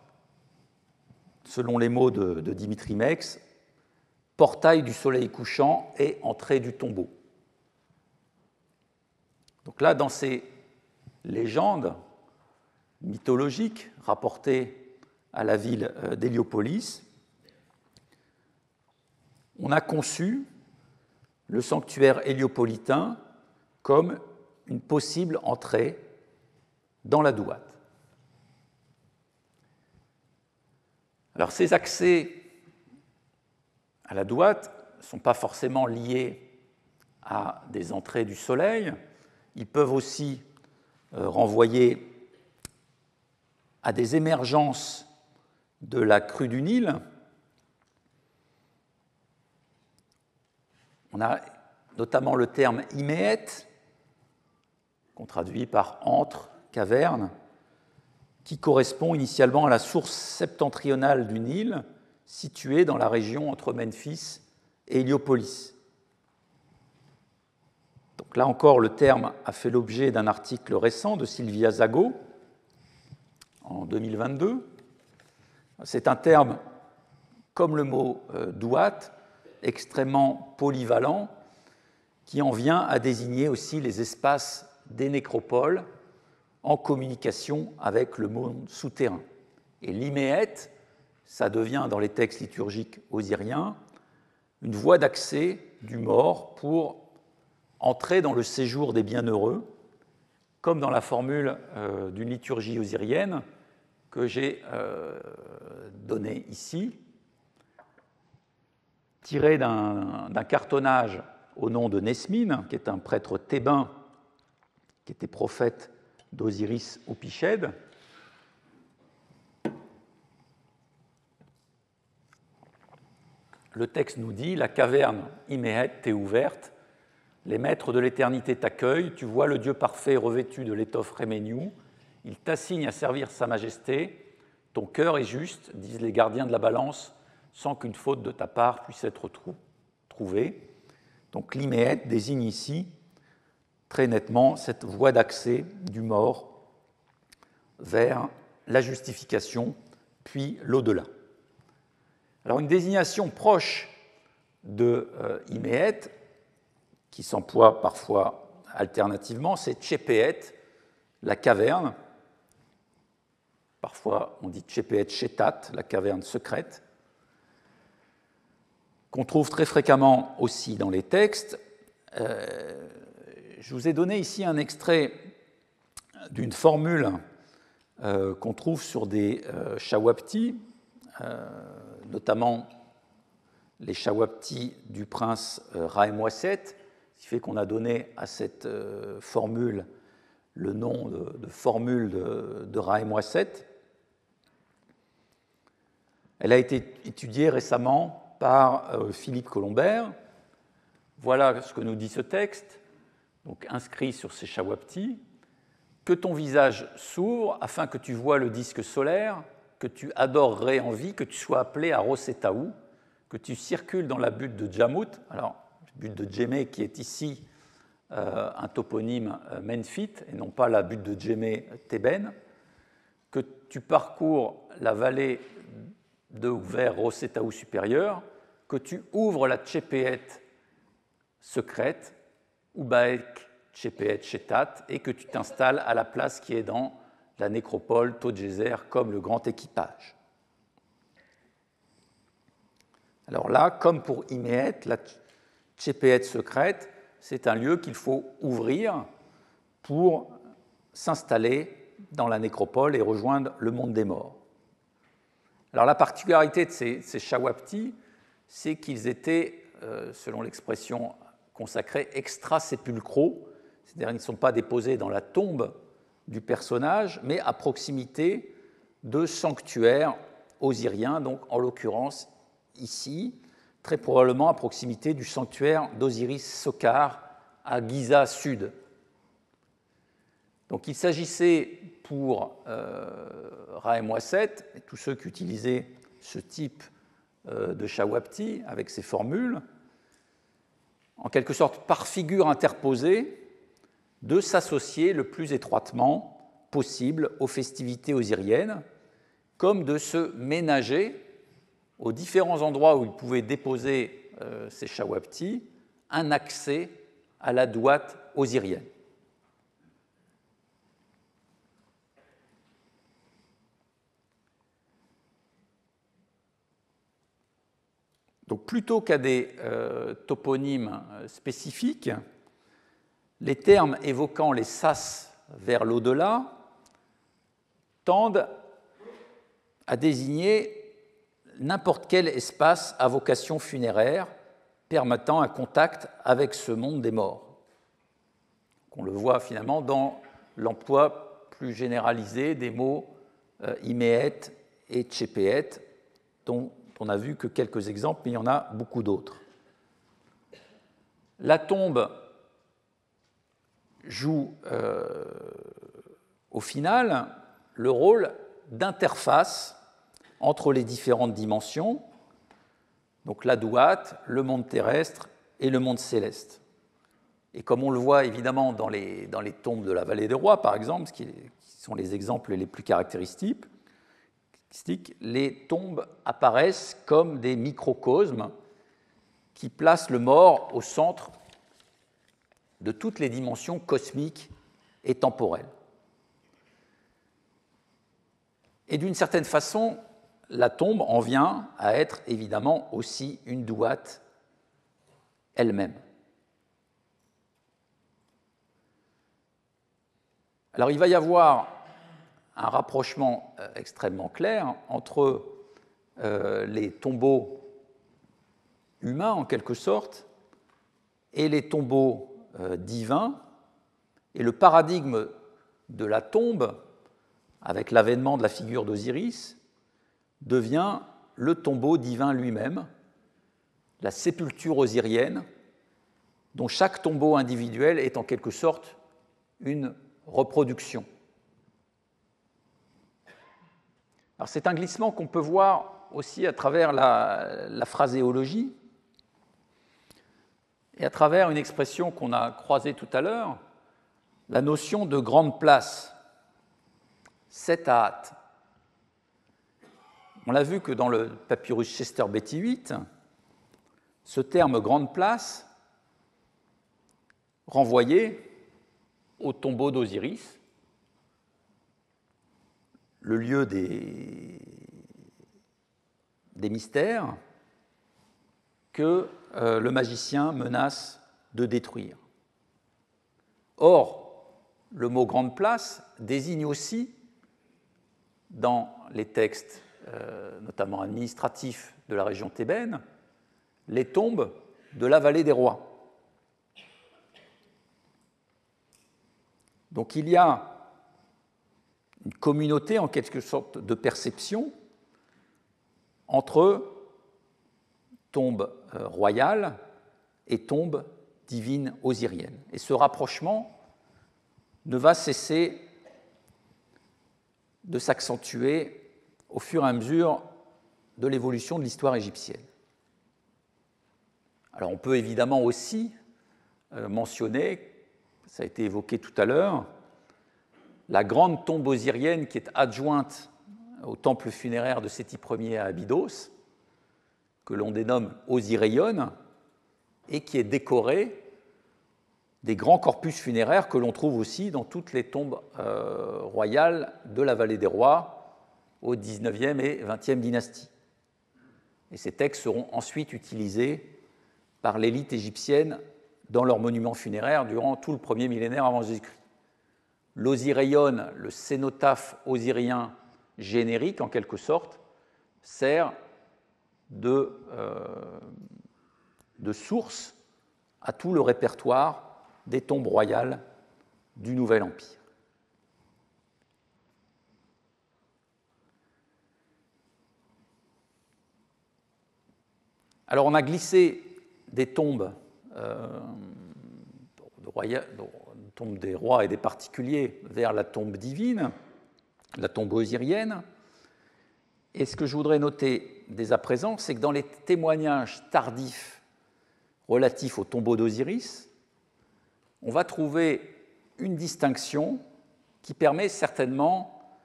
selon les mots de Dimitri Mex, portail du soleil couchant et entrée du tombeau. Donc là, dans ces légendes mythologiques rapportées à la ville d'Héliopolis, on a conçu le sanctuaire héliopolitain comme une possible entrée dans la Douat. Alors ces accès à la Douat ne sont pas forcément liés à des entrées du soleil, ils peuvent aussi renvoyer à des émergences de la crue du Nil. On a notamment le terme Iméet, qu'on traduit par entre, caverne, qui correspond initialement à la source septentrionale du Nil, située dans la région entre Memphis et Héliopolis. Donc là encore, le terme a fait l'objet d'un article récent de Sylvia Zago en 2022. C'est un terme, comme le mot douat, extrêmement polyvalent, qui en vient à désigner aussi les espaces des nécropoles en communication avec le monde souterrain. Et l'iméet, ça devient dans les textes liturgiques osiriens une voie d'accès du mort pour entrer dans le séjour des bienheureux, comme dans la formule d'une liturgie osirienne que j'ai donnée ici, tirée d'un cartonnage au nom de Nesmine, qui est un prêtre thébain qui était prophète d'Osiris Oupiched. Le texte nous dit « La caverne Iméet t'est ouverte, les maîtres de l'éternité t'accueillent, tu vois le Dieu parfait revêtu de l'étoffe Réméniou, il t'assigne à servir sa majesté, ton cœur est juste, disent les gardiens de la balance, sans qu'une faute de ta part puisse être trouvée. » Donc l'Iméet désigne ici très nettement cette voie d'accès du mort vers la justification, puis l'au-delà. Alors une désignation proche de Iméet, qui s'emploie parfois alternativement, c'est Tchépéet, la caverne. Parfois on dit Tchépéet Chétat, la caverne secrète, qu'on trouve très fréquemment aussi dans les textes. Je vous ai donné ici un extrait d'une formule qu'on trouve sur des shawaptis, notamment les shawaptis du prince Raemwasset, ce qui fait qu'on a donné à cette formule le nom de formule de Raemwasset. Elle a été étudiée récemment par Philippe Colombert. Voilà ce que nous dit ce texte, donc inscrit sur ces shawaptis. Que ton visage s'ouvre afin que tu vois le disque solaire, que tu adorerais en vie, que tu sois appelé à Rosetaou, que tu circules dans la butte de Djamout, alors butte de Djémé qui est ici un toponyme menphite et non pas la butte de Djémé thébaine, que tu parcours la vallée de ou vers Rosetaou supérieur, que tu ouvres la Tchépéet secrète, Ubaek Tchépéet Chétat, et que tu t'installes à la place qui est dans la nécropole Todjézer comme le grand équipage. Alors là, comme pour Iméet, la Tchépéet secrète, c'est un lieu qu'il faut ouvrir pour s'installer dans la nécropole et rejoindre le monde des morts. Alors la particularité de ces shawaptis, c'est qu'ils étaient, selon l'expression consacrée, extra-sépulcraux, c'est-à-dire qu'ils ne sont pas déposés dans la tombe du personnage, mais à proximité de sanctuaires osiriens, donc en l'occurrence ici, très probablement à proximité du sanctuaire d'Osiris-Sokar à Giza Sud. Donc il s'agissait pour Ra-Mouasset, et tous ceux qui utilisaient ce type de Shawapti avec ces formules, en quelque sorte par figure interposée, de s'associer le plus étroitement possible aux festivités osiriennes, comme de se ménager aux différents endroits où ils pouvaient déposer ces Shawapti un accès à la douate osirienne. Donc, plutôt qu'à des toponymes spécifiques, les termes évoquant les sas vers l'au-delà tendent à désigner n'importe quel espace à vocation funéraire permettant un contact avec ce monde des morts. On le voit finalement dans l'emploi plus généralisé des mots iméet et tchépéet, dont on n'a vu que quelques exemples, mais il y en a beaucoup d'autres. La tombe joue au final le rôle d'interface entre les différentes dimensions, donc la douate, le monde terrestre et le monde céleste. Et comme on le voit évidemment dans les tombes de la vallée des rois, par exemple, qui sont les exemples les plus caractéristiques, les tombes apparaissent comme des microcosmes qui placent le mort au centre de toutes les dimensions cosmiques et temporelles. Et d'une certaine façon, la tombe en vient à être évidemment aussi une douate elle-même. Alors il va y avoir un rapprochement extrêmement clair entre les tombeaux humains, en quelque sorte, et les tombeaux divins, et le paradigme de la tombe, avec l'avènement de la figure d'Osiris, devient le tombeau divin lui-même, la sépulture osirienne, dont chaque tombeau individuel est en quelque sorte une reproduction. Alors c'est un glissement qu'on peut voir aussi à travers la phraséologie et à travers une expression qu'on a croisée tout à l'heure, la notion de grande place, setaat. On l'a vu que dans le papyrus Chester-Beatty 8, ce terme grande place renvoyait au tombeau d'Osiris, le lieu des mystères que le magicien menace de détruire. Or, le mot grande place désigne aussi, dans les textes notamment administratifs de la région thébaine, les tombes de la vallée des rois. Donc il y a une communauté, en quelque sorte, de perception entre tombe royale et tombe divine osirienne. Et ce rapprochement ne va cesser de s'accentuer au fur et à mesure de l'évolution de l'histoire égyptienne. Alors on peut évidemment aussi mentionner, ça a été évoqué tout à l'heure, la grande tombe osirienne qui est adjointe au temple funéraire de Séti Ier à Abydos, que l'on dénomme Osireion, et qui est décorée des grands corpus funéraires que l'on trouve aussi dans toutes les tombes royales de la vallée des rois au XIXe et XXe dynastie. Et ces textes seront ensuite utilisés par l'élite égyptienne dans leurs monuments funéraires durant tout le premier millénaire avant Jésus-Christ. L'Osireion, le cénotaphe osirien générique en quelque sorte, sert de source à tout le répertoire des tombes royales du Nouvel Empire. Alors on a glissé des tombes, tombes des rois et des particuliers vers la tombe divine, la tombe osirienne. Et ce que je voudrais noter dès à présent, c'est que dans les témoignages tardifs relatifs au tombeau d'Osiris, on va trouver une distinction qui permet certainement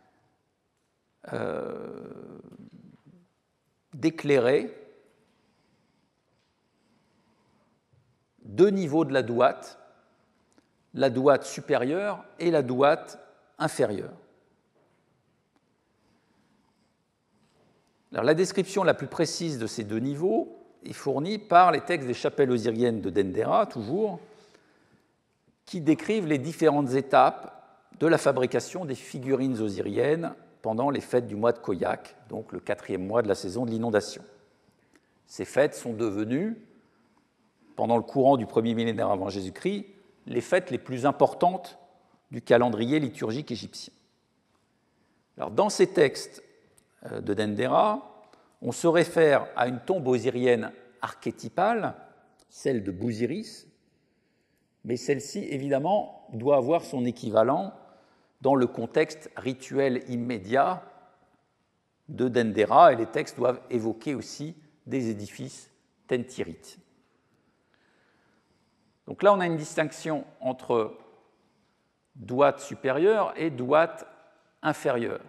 d'éclairer deux niveaux de la douate supérieure et la douate inférieure. Alors, la description la plus précise de ces deux niveaux est fournie par les textes des chapelles osiriennes de Dendera, toujours, qui décrivent les différentes étapes de la fabrication des figurines osiriennes pendant les fêtes du mois de Khoiak, donc le 4e mois de la saison de l'inondation. Ces fêtes sont devenues, pendant le courant du 1er millénaire avant Jésus-Christ, les fêtes les plus importantes du calendrier liturgique égyptien. Alors, dans ces textes de Dendera, on se réfère à une tombe osirienne archétypale, celle de Bousiris, mais celle-ci, évidemment, doit avoir son équivalent dans le contexte rituel immédiat de Dendera, et les textes doivent évoquer aussi des édifices tentirites. Donc là, on a une distinction entre douate supérieure et douate inférieure.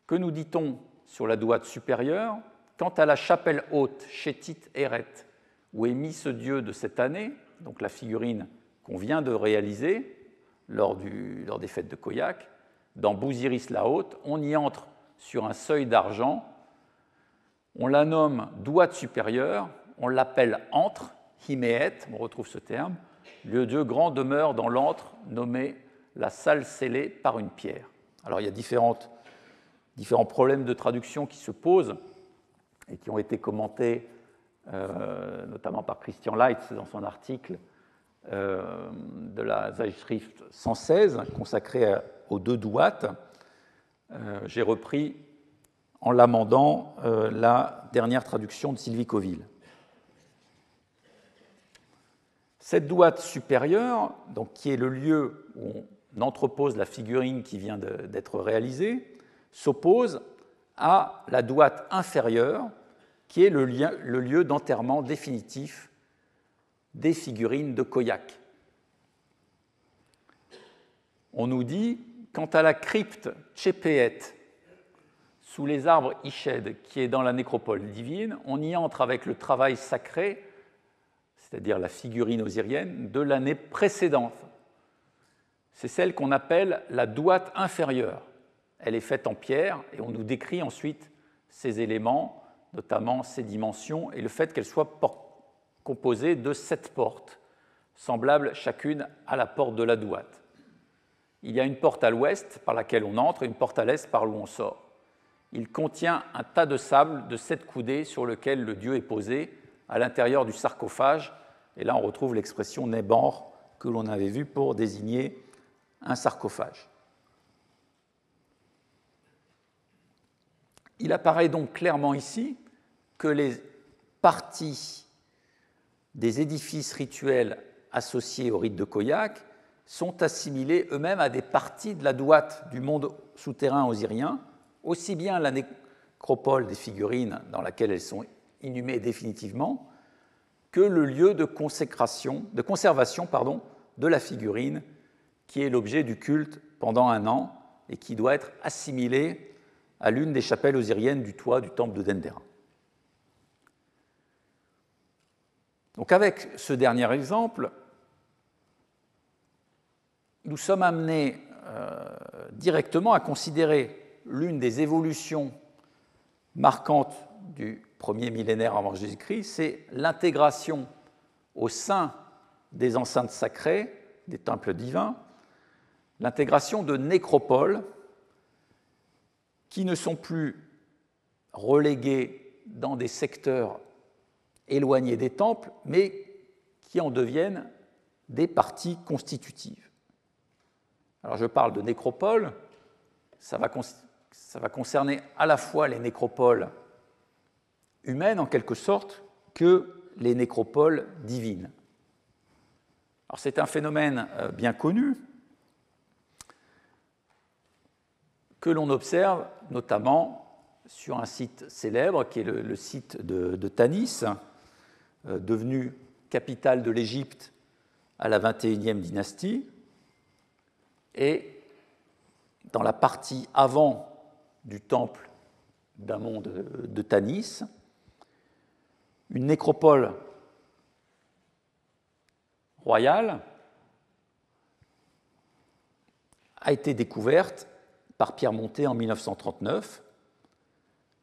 Que nous dit-on sur la douate supérieure? Quant à la chapelle haute, Chétit Eret, où est mis ce dieu de cette année, donc la figurine qu'on vient de réaliser lors des fêtes de Khoiak, dans Bousiris la Haute, on y entre sur un seuil d'argent, on la nomme douate supérieure, on l'appelle antre, Himéet, on retrouve ce terme, le dieu grand demeure dans l'antre nommé la salle scellée par une pierre. Alors il y a différents problèmes de traduction qui se posent et qui ont été commentés notamment par Christian Leitz dans son article de la Zeitschrift 116 consacré aux deux douates. J'ai repris en l'amendant la dernière traduction de Sylvie Coville. Cette douate supérieure, donc, qui est le lieu où on entrepose la figurine qui vient d'être réalisée, s'oppose à la douate inférieure, qui est le lieu d'enterrement définitif des figurines de Khoiak. On nous dit, quant à la crypte Tchépéet, sous les arbres Ished, qui est dans la nécropole divine, on y entre avec le travail sacré, c'est-à-dire la figurine osirienne, de l'année précédente. C'est celle qu'on appelle la douate inférieure. Elle est faite en pierre et on nous décrit ensuite ses éléments, notamment ses dimensions, et le fait qu'elle soit composée de 7 portes, semblables chacune à la porte de la douate. Il y a une porte à l'ouest par laquelle on entre et une porte à l'est par où on sort. Il contient un tas de sable de 7 coudées sur lequel le dieu est posé à l'intérieur du sarcophage. Et là, on retrouve l'expression Nebanr que l'on avait vue pour désigner un sarcophage. Il apparaît donc clairement ici que les parties des édifices rituels associés au rite de Khoiak sont assimilées eux-mêmes à des parties de la douate du monde souterrain osirien, aussi bien la nécropole des figurines dans laquelle elles sont inhumées définitivement, que le lieu de conservation de la figurine qui est l'objet du culte pendant un an et qui doit être assimilé à l'une des chapelles osiriennes du toit du temple de Dendera. Donc avec ce dernier exemple, nous sommes amenés directement à considérer l'une des évolutions marquantes du premier millénaire avant Jésus-Christ, c'est l'intégration au sein des enceintes sacrées, des temples divins, l'intégration de nécropoles qui ne sont plus reléguées dans des secteurs éloignés des temples, mais qui en deviennent des parties constitutives. Alors je parle de nécropoles, ça va concerner à la fois les nécropoles humaines en quelque sorte que les nécropoles divines. Alors c'est un phénomène bien connu que l'on observe notamment sur un site célèbre qui est le site de Tanis, devenu capitale de l'Égypte à la 21e dynastie, et dans la partie avant du temple d'Amon de Tanis, une nécropole royale a été découverte par Pierre Montet en 1939,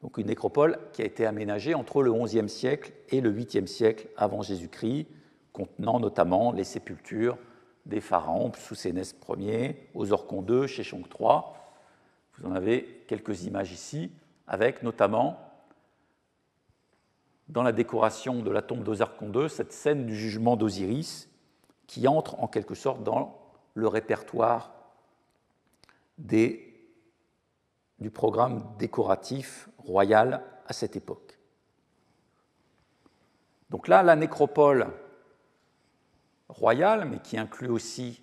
donc une nécropole qui a été aménagée entre le XIe siècle et le 8e siècle avant Jésus-Christ, contenant notamment les sépultures des pharaons, Psousénès Ier, Osorkon II, Sheshonq III. Vous en avez quelques images ici, avec notamment, dans la décoration de la tombe d'Osorkon II, cette scène du jugement d'Osiris, qui entre en quelque sorte dans le répertoire du programme décoratif royal à cette époque. Donc là, la nécropole royale, mais qui inclut aussi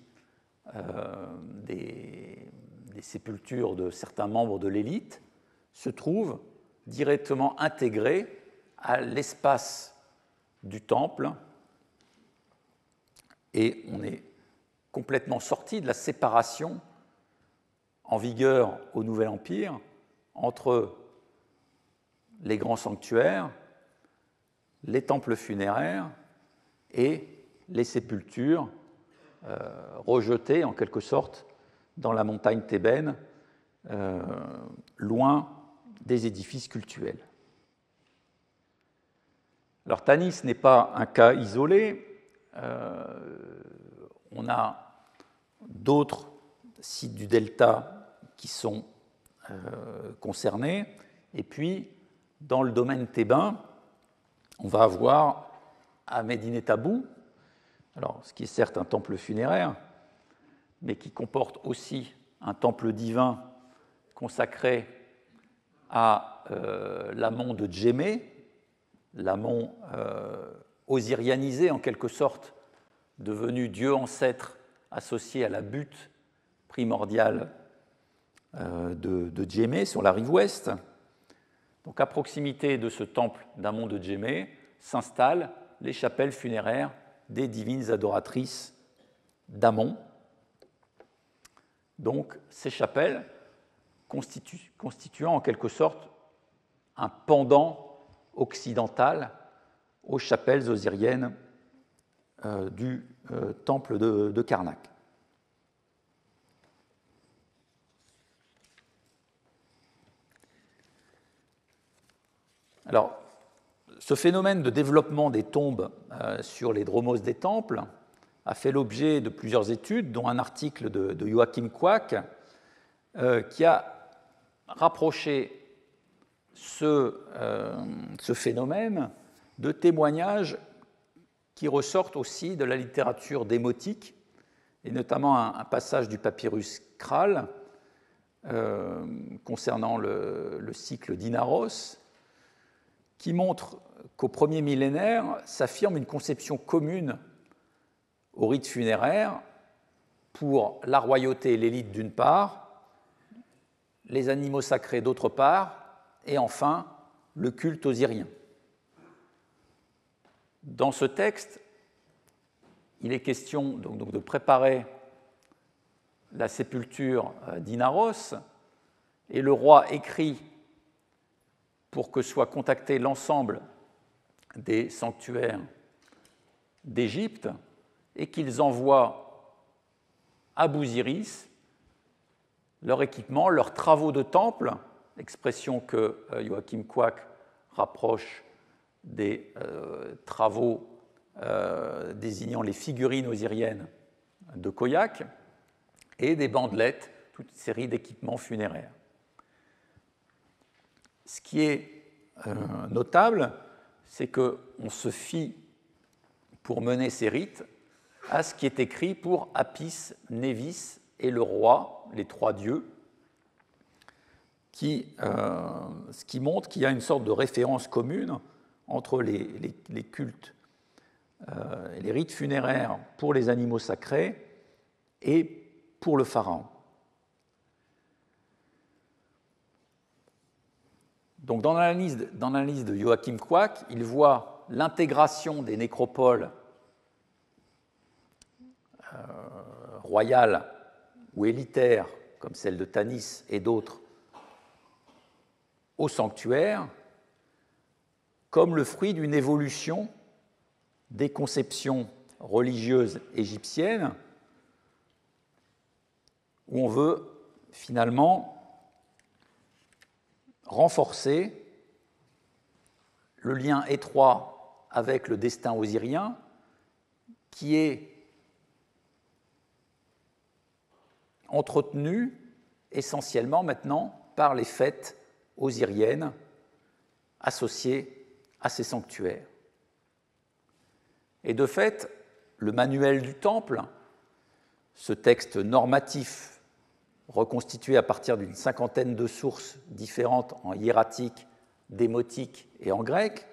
des sépultures de certains membres de l'élite, se trouve directement intégrée à l'espace du temple, et on est complètement sorti de la séparation en vigueur au Nouvel Empire entre les grands sanctuaires, les temples funéraires et les sépultures rejetées en quelque sorte dans la montagne thébaine, loin des édifices cultuels. Alors Tanis n'est pas un cas isolé. On a d'autres sites du delta qui sont concernés. Et puis, dans le domaine thébain, on va avoir à Médine-Tabou, alors, ce qui est certes un temple funéraire, mais qui comporte aussi un temple divin consacré à l'Amon de Djémé, l'Amon osirianisé en quelque sorte, devenu dieu ancêtre associé à la butte primordiale de Djémé sur la rive ouest. Donc à proximité de ce temple d'Amon de Djémé s'installent les chapelles funéraires des divines adoratrices d'Amon. Donc ces chapelles constituant en quelque sorte un pendant occidental aux chapelles osiriennes du temple de Karnak. Alors, ce phénomène de développement des tombes sur les dromos des temples a fait l'objet de plusieurs études, dont un article de Joachim Quack, qui a rapproché ce phénomène de témoignages qui ressortent aussi de la littérature démotique, et notamment un passage du papyrus Kral concernant le cycle d'Inaros, qui montre qu'au premier millénaire s'affirme une conception commune au rite funéraire pour la royauté et l'élite d'une part, les animaux sacrés d'autre part, et enfin le culte osirien. Dans ce texte, il est question donc de préparer la sépulture d'Inaros, et le roi écrit pour que soit contacté l'ensemble des sanctuaires d'Égypte et qu'ils envoient à Bousiris leur équipement, leurs travaux de temple, expression que Joachim Quack rapproche des travaux désignant les figurines osiriennes de Kauyak, et des bandelettes, toute une série d'équipements funéraires. Ce qui est notable, c'est qu'on se fie, pour mener ces rites, à ce qui est écrit pour Apis, Névis et le roi, les trois dieux, ce qui montre qu'il y a une sorte de référence commune entre les cultes, les rites funéraires pour les animaux sacrés et pour le pharaon. Donc, dans l'analyse de Joachim Quack, il voit l'intégration des nécropoles royales ou élitaires, comme celle de Tanis et d'autres, au sanctuaire, comme le fruit d'une évolution des conceptions religieuses égyptiennes, où on veut finalement renforcer le lien étroit avec le destin osirien, qui est entretenu essentiellement maintenant par les fêtes osiriennes associées à ces sanctuaires. Et de fait, le manuel du temple, ce texte normatif reconstitué à partir d'une cinquantaine de sources différentes en hiératique, démotique et en grec.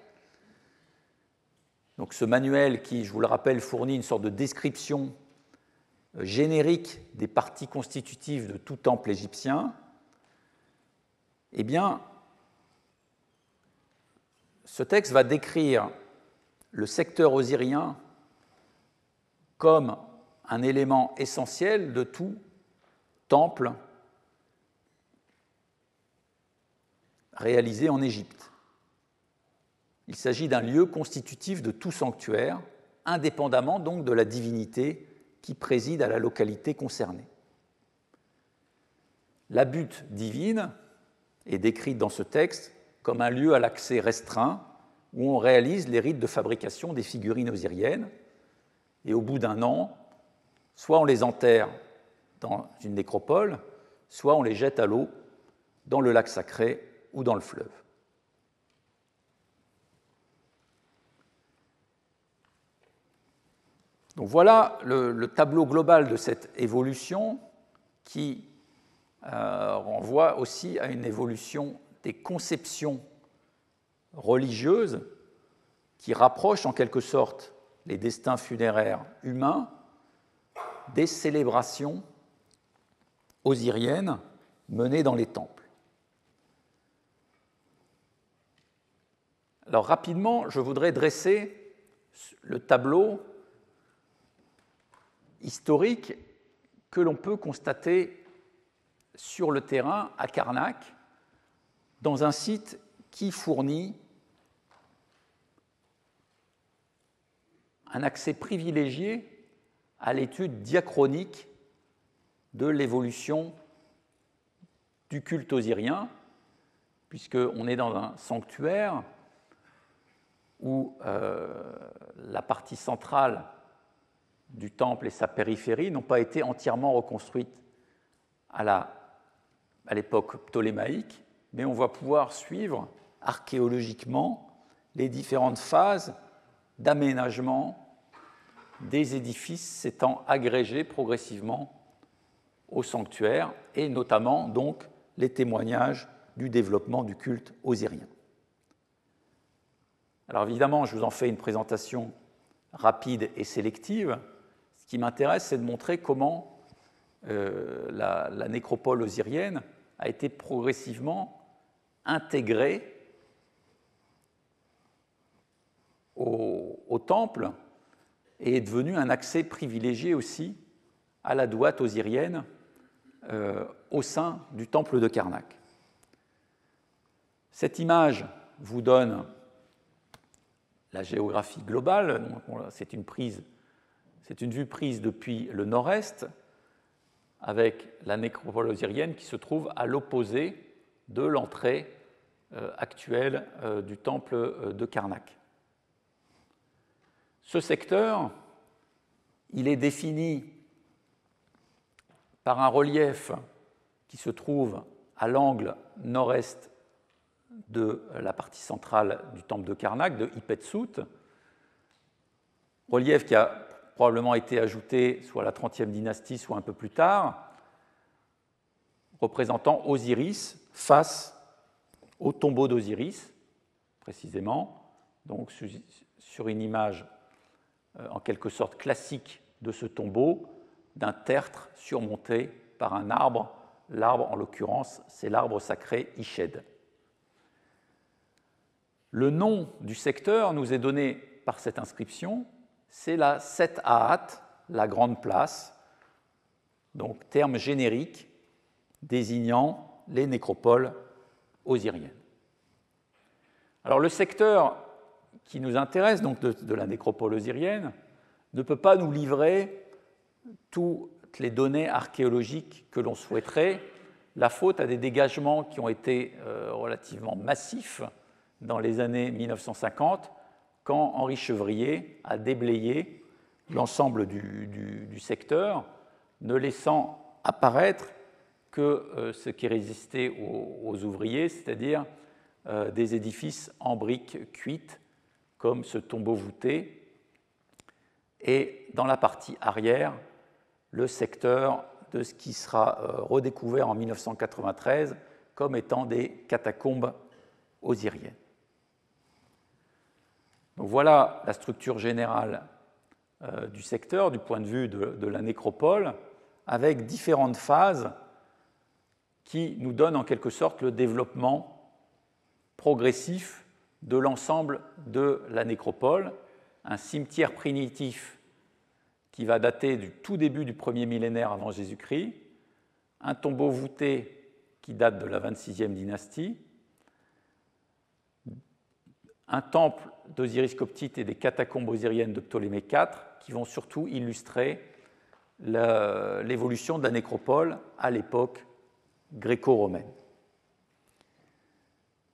Donc ce manuel qui, je vous le rappelle, fournit une sorte de description générique des parties constitutives de tout temple égyptien, eh bien, ce texte va décrire le secteur osirien comme un élément essentiel de tout temple réalisé en Égypte. Il s'agit d'un lieu constitutif de tout sanctuaire, indépendamment donc de la divinité qui préside à la localité concernée. La butte divine est décrite dans ce texte comme un lieu à l'accès restreint où on réalise les rites de fabrication des figurines osiriennes, et au bout d'un an, soit on les enterre dans une nécropole, soit on les jette à l'eau dans le lac sacré ou dans le fleuve. Donc voilà le tableau global de cette évolution qui renvoie aussi à une évolution des conceptions religieuses qui rapprochent en quelque sorte les destins funéraires humains des célébrations osiriennes menées dans les temples. Alors rapidement, je voudrais dresser le tableau historique que l'on peut constater sur le terrain à Karnak, dans un site qui fournit un accès privilégié à l'étude diachronique de l'évolution du culte osirien, puisqu'on est dans un sanctuaire où la partie centrale du temple et sa périphérie n'ont pas été entièrement reconstruites à l'époque ptolémaïque, mais on va pouvoir suivre archéologiquement les différentes phases d'aménagement des édifices s'étant agrégés progressivement au sanctuaire, et notamment donc les témoignages du développement du culte osirien. Alors évidemment, je vous en fais une présentation rapide et sélective. Ce qui m'intéresse, c'est de montrer comment la nécropole osirienne a été progressivement intégrée au temple et est devenue un accès privilégié aussi à la douate osirienne au sein du temple de Karnak. Cette image vous donne la géographie globale. C'est une vue prise depuis le nord-est, avec la nécropole osirienne qui se trouve à l'opposé de l'entrée actuelle du temple de Karnak. Ce secteur, il est défini par un relief qui se trouve à l'angle nord-est de la partie centrale du temple de Karnak, de Hipetsut, relief qui a probablement été ajouté soit à la 30e dynastie, soit un peu plus tard, représentant Osiris face au tombeau d'Osiris, précisément, donc sur une image en quelque sorte classique de ce tombeau, d'un tertre surmonté par un arbre. L'arbre, en l'occurrence, c'est l'arbre sacré Ished. Le nom du secteur nous est donné par cette inscription, c'est la Set Ahat, la grande place, donc terme générique désignant les nécropoles osiriennes. Alors le secteur qui nous intéresse, donc de la nécropole osirienne, ne peut pas nous livrer toutes les données archéologiques que l'on souhaiterait, la faute à des dégagements qui ont été relativement massifs dans les années 1950, quand Henri Chevrier a déblayé l'ensemble du secteur, ne laissant apparaître que ce qui résistait aux ouvriers, c'est-à-dire des édifices en briques cuites, comme ce tombeau voûté, et dans la partie arrière, le secteur de ce qui sera redécouvert en 1993 comme étant des catacombes osiriennes. Donc voilà la structure générale du secteur du point de vue de la nécropole, avec différentes phases qui nous donnent en quelque sorte le développement progressif de l'ensemble de la nécropole, un cimetière primitif qui va dater du tout début du premier millénaire avant Jésus-Christ, un tombeau voûté qui date de la 26e dynastie, un temple d'Osiris Coptite et des catacombes osiriennes de Ptolémée IV qui vont surtout illustrer l'évolution de la nécropole à l'époque gréco-romaine.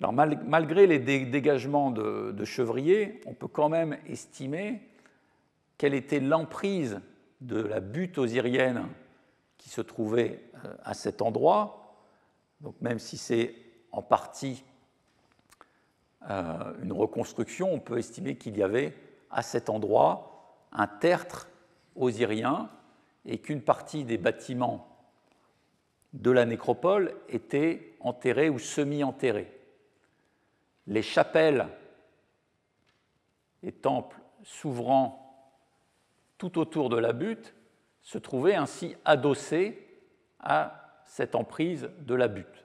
Alors, malgré les dégagements de Chevrier, on peut quand même estimer quelle était l'emprise de la butte osirienne qui se trouvait à cet endroit. Donc, même si c'est en partie une reconstruction, on peut estimer qu'il y avait à cet endroit un tertre osirien et qu'une partie des bâtiments de la nécropole étaient enterrés ou semi-enterrés. Les chapelles et temples s'ouvrant tout autour de la butte se trouvaient ainsi adossés à cette emprise de la butte.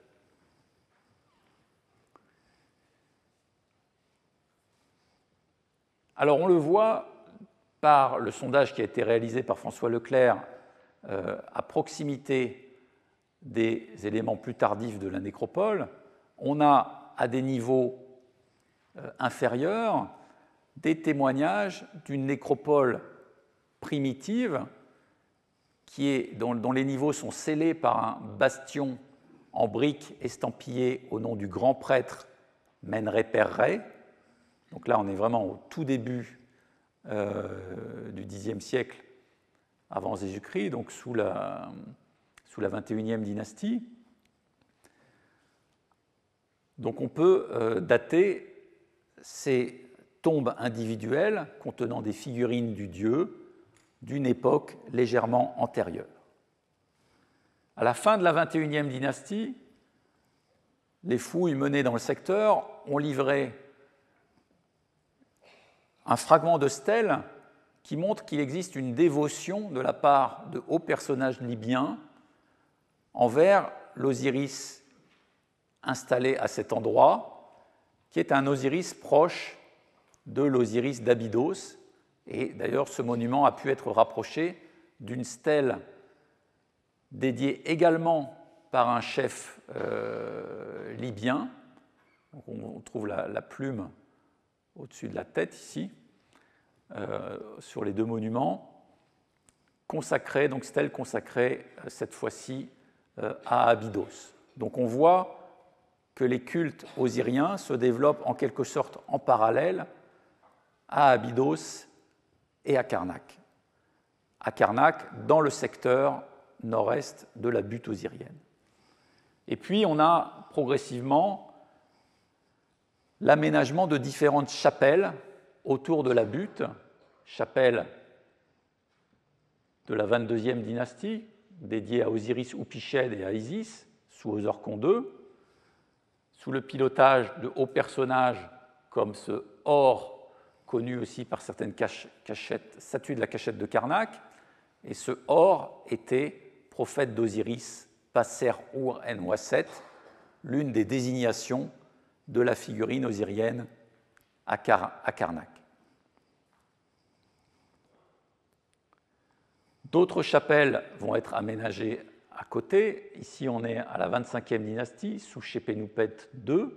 Alors on le voit par le sondage qui a été réalisé par François Leclerc à proximité des éléments plus tardifs de la nécropole, on a à des niveaux inférieurs des témoignages d'une nécropole primitive dont les niveaux sont scellés par un bastion en briques estampillé au nom du grand prêtre Men-Ré-Per-Ré. Donc là, on est vraiment au tout début du Xe siècle avant Jésus-Christ, donc sous la 21e dynastie. Donc on peut dater ces tombes individuelles contenant des figurines du dieu d'une époque légèrement antérieure. À la fin de la 21e dynastie, les fouilles menées dans le secteur ont livré un fragment de stèle qui montre qu'il existe une dévotion de la part de hauts personnages libyens envers l'Osiris installé à cet endroit, qui est un Osiris proche de l'Osiris d'Abydos. Et d'ailleurs, ce monument a pu être rapproché d'une stèle dédiée également par un chef libyen. Donc on trouve la plume au-dessus de la tête ici, sur les deux monuments, consacrée, donc stèle consacrée cette fois-ci à Abydos. Donc on voit que les cultes osiriens se développent en quelque sorte en parallèle à Abydos et à Karnak. À Karnak, dans le secteur nord-est de la butte osirienne. Et puis on a progressivement l'aménagement de différentes chapelles autour de la butte, chapelle de la 22e dynastie, dédiée à Osiris Upiched et à Isis, sous Osorkon II, sous le pilotage de hauts personnages comme ce Hor, connu aussi par certaines statues de la cachette de Karnak, et ce Hor était prophète d'Osiris, Passer-Ur-en-Wasset, l'une des désignations de la figurine osirienne à Karnak. D'autres chapelles vont être aménagées à côté. Ici, on est à la 25e dynastie, sous Shepenupet II,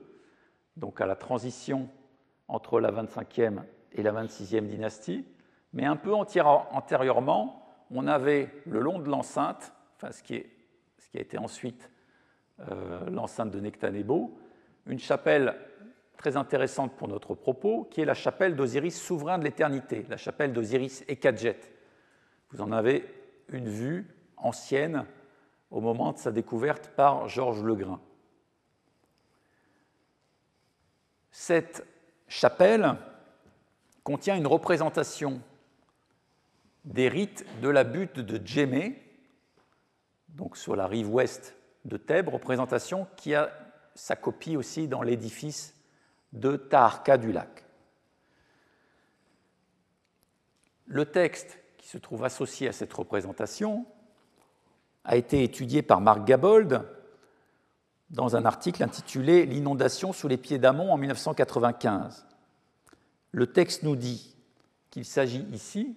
donc à la transition entre la 25e et la 26e dynastie. Mais un peu antérieurement, on avait le long de l'enceinte, enfin ce qui a été ensuite l'enceinte de Nectanebo, une chapelle très intéressante pour notre propos, qui est la chapelle d'Osiris souverain de l'éternité, la chapelle d'Osiris Ekadjet. Vous en avez une vue ancienne au moment de sa découverte par Georges Legrain. Cette chapelle contient une représentation des rites de la butte de Djémé, donc sur la rive ouest de Thèbes, représentation qui a sa copie aussi dans l'édifice de Taharqa du lac. Le texte qui se trouve associé à cette représentation a été étudié par Marc Gabold dans un article intitulé « L'inondation sous les pieds d'Amon en 1995 ». Le texte nous dit qu'il s'agit ici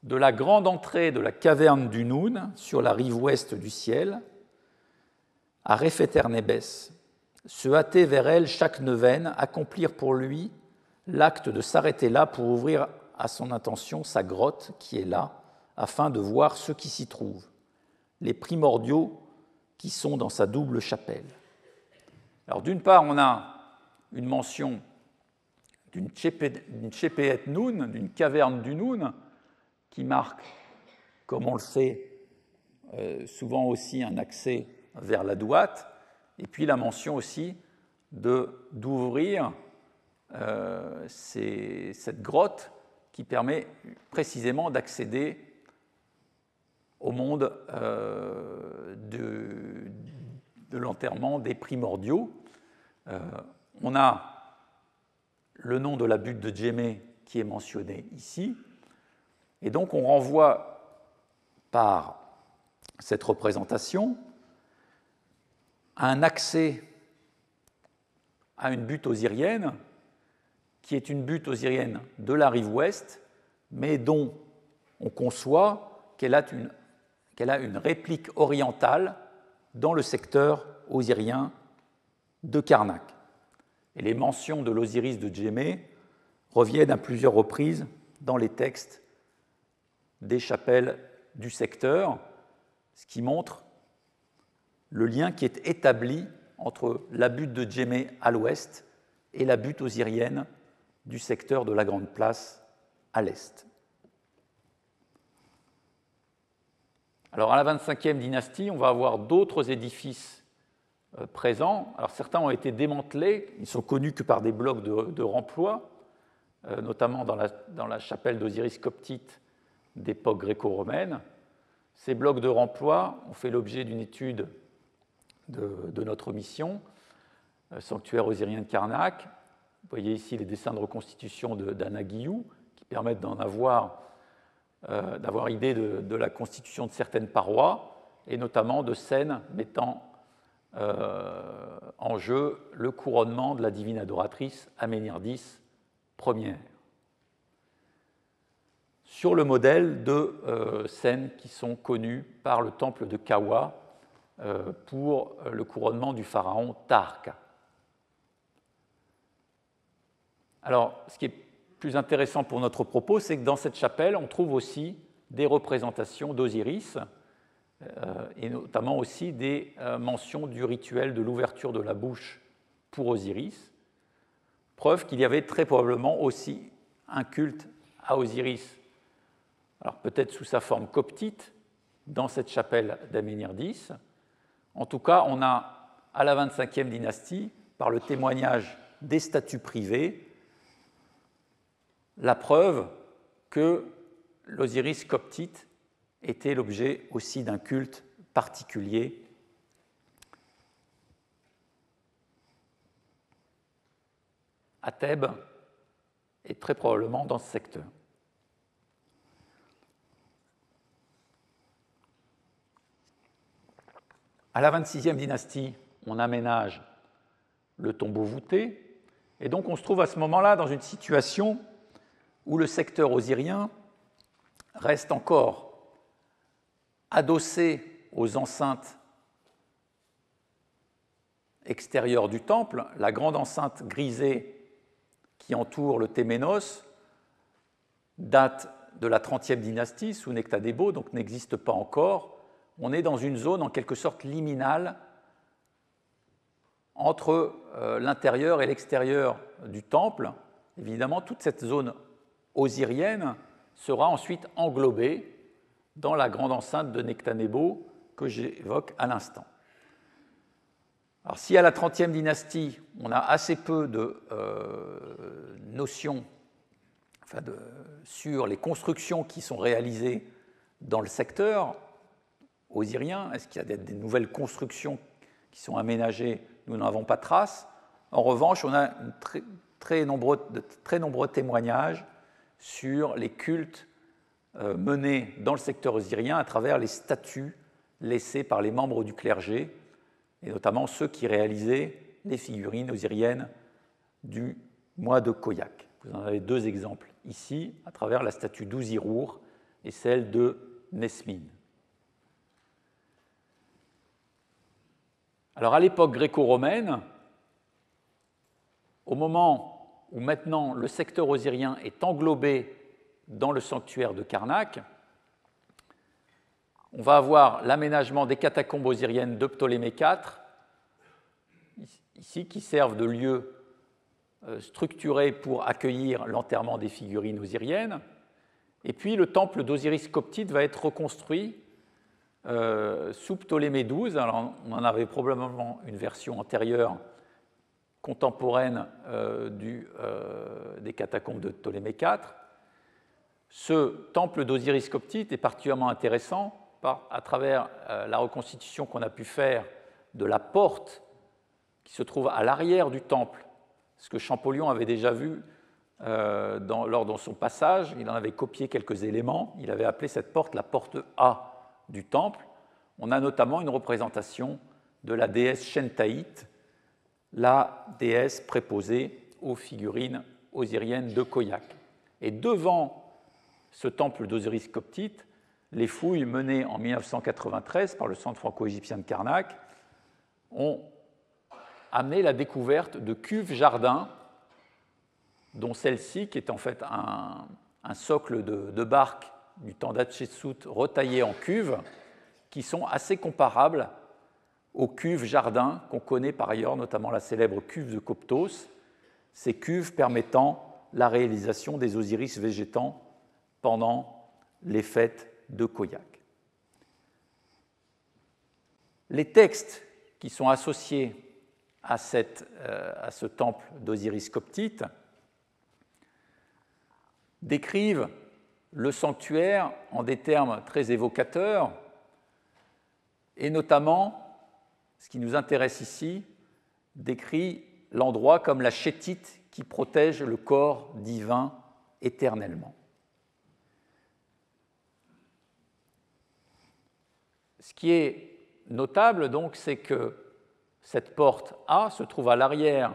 de la grande entrée de la caverne du Noun sur la rive ouest du ciel, à Repheternebes, se hâter vers elle chaque neuvaine, accomplir pour lui l'acte de s'arrêter là pour ouvrir à son intention sa grotte qui est là, afin de voir ceux qui s'y trouvent, les primordiaux qui sont dans sa double chapelle. Alors d'une part, on a une mention d'une Chepet Noun, d'une caverne du Noun, qui marque, comme on le sait, souvent aussi un accès vers la Douate, et puis la mention aussi d'ouvrir cette grotte qui permet précisément d'accéder au monde de l'enterrement des primordiaux. On a le nom de la butte de Djémé qui est mentionné ici, et donc on renvoie par cette représentation à un accès à une butte osirienne qui est une butte osirienne de la rive ouest, mais dont on conçoit qu'elle a une réplique orientale dans le secteur osirien de Karnak. Et les mentions de l'Osiris de Djémé reviennent à plusieurs reprises dans les textes des chapelles du secteur, ce qui montre le lien qui est établi entre la butte de Djémé à l'ouest et la butte osirienne du secteur de la Grande Place à l'est. Alors à la 25e dynastie, on va avoir d'autres édifices présents. Alors certains ont été démantelés, ils ne sont connus que par des blocs de remploi, notamment dans la chapelle d'Osiris coptite d'époque gréco-romaine. Ces blocs de remploi ont fait l'objet d'une étude de notre mission, sanctuaire osirien de Karnak. Vous voyez ici les dessins de reconstitution d'Anna Guillou qui permettent d'avoir idée de la constitution de certaines parois et notamment de scènes mettant en jeu le couronnement de la divine adoratrice Aménirdis Ière, sur le modèle de scènes qui sont connues par le temple de Kawa pour le couronnement du pharaon Taharqa. Alors, ce qui est plus intéressant pour notre propos, c'est que dans cette chapelle, on trouve aussi des représentations d'Osiris, et notamment aussi des mentions du rituel de l'ouverture de la bouche pour Osiris, preuve qu'il y avait très probablement aussi un culte à Osiris, alors peut-être sous sa forme coptite, dans cette chapelle d'Aménirdis. En tout cas, on a à la 25e dynastie, par le témoignage des statuts privés, la preuve que l'Osiris coptite était l'objet aussi d'un culte particulier à Thèbes et très probablement dans ce secteur. À la 26e dynastie, on aménage le tombeau voûté, et donc on se trouve à ce moment-là dans une situation où le secteur osirien reste encore adossé aux enceintes extérieures du temple. La grande enceinte grisée qui entoure le Téménos date de la 30e dynastie sous Nectanebo, donc n'existe pas encore. On est dans une zone en quelque sorte liminale entre l'intérieur et l'extérieur du temple. Évidemment, toute cette zone osirienne sera ensuite englobée dans la grande enceinte de Nectanebo que j'évoque à l'instant. Alors, si à la 30e dynastie, on a assez peu de notions sur les constructions qui sont réalisées dans le secteur osirien, est-ce qu'il y a des nouvelles constructions qui sont aménagées? Nous n'en avons pas trace. En revanche, on a de très nombreux témoignages sur les cultes menés dans le secteur osirien à travers les statues laissées par les membres du clergé, et notamment ceux qui réalisaient les figurines osiriennes du mois de Khoiak. Vous en avez deux exemples ici, à travers la statue d'Uzirour et celle de Nesmine. Alors, à l'époque gréco-romaine, au moment où maintenant le secteur osirien est englobé dans le sanctuaire de Karnak, on va avoir l'aménagement des catacombes osiriennes de Ptolémée IV, ici, qui servent de lieu structuré pour accueillir l'enterrement des figurines osiriennes. Et puis, le temple d'Osiris coptite va être reconstruit sous Ptolémée XII. Alors, on en avait probablement une version antérieure, contemporaine des catacombes de Ptolémée IV. Ce temple d'Osiris coptite est particulièrement intéressant à travers la reconstitution qu'on a pu faire de la porte qui se trouve à l'arrière du temple, ce que Champollion avait déjà vu lors de son passage. Il en avait copié quelques éléments. Il avait appelé cette porte la porte A du temple. On a notamment une représentation de la déesse Shentait, la déesse préposée aux figurines osiriennes de Khoiak. Et devant ce temple d'Osiris coptite, les fouilles menées en 1993 par le Centre franco-égyptien de Karnak ont amené la découverte de cuves jardins, dont celle-ci, qui est en fait un socle de barque du temps d'Hatshepsut retaillé en cuve, qui sont assez comparables aux cuves jardins qu'on connaît par ailleurs, notamment la célèbre cuve de Coptos, ces cuves permettant la réalisation des Osiris végétants pendant les fêtes de Khoiak. Les textes qui sont associés à ce temple d'Osiris coptite décrivent le sanctuaire en des termes très évocateurs, et notamment, ce qui nous intéresse ici, décrit l'endroit comme la chétite qui protège le corps divin éternellement. Ce qui est notable, donc, c'est que cette porte A se trouve à l'arrière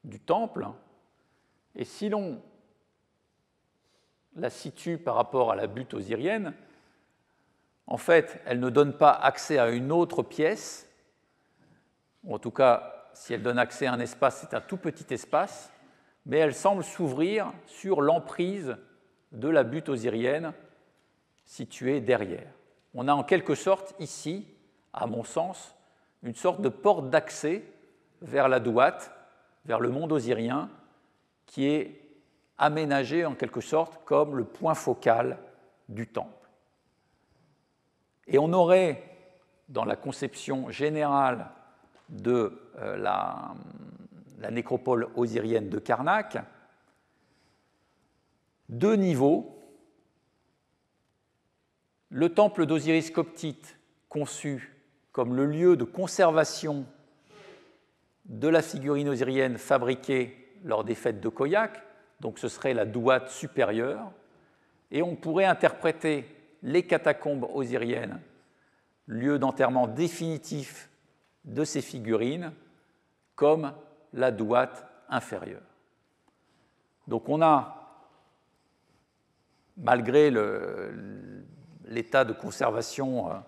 du temple, et si l'on la situe par rapport à la butte osirienne, en fait, elle ne donne pas accès à une autre pièce, ou en tout cas, si elle donne accès à un espace, c'est un tout petit espace, mais elle semble s'ouvrir sur l'emprise de la butte osirienne située derrière. On a en quelque sorte ici, à mon sens, une sorte de porte d'accès vers la Douate, vers le monde osirien, qui est aménagé en quelque sorte comme le point focal du temple. Et on aurait, dans la conception générale de la nécropole osirienne de Karnak, 2 niveaux. Le temple d'Osiris Coptite, conçu comme le lieu de conservation de la figurine osirienne fabriquée lors des fêtes de Khoiak, donc ce serait la douate supérieure, et on pourrait interpréter les catacombes osiriennes, lieu d'enterrement définitif de ces figurines, comme la douate inférieure. Donc on a, malgré l'état de conservation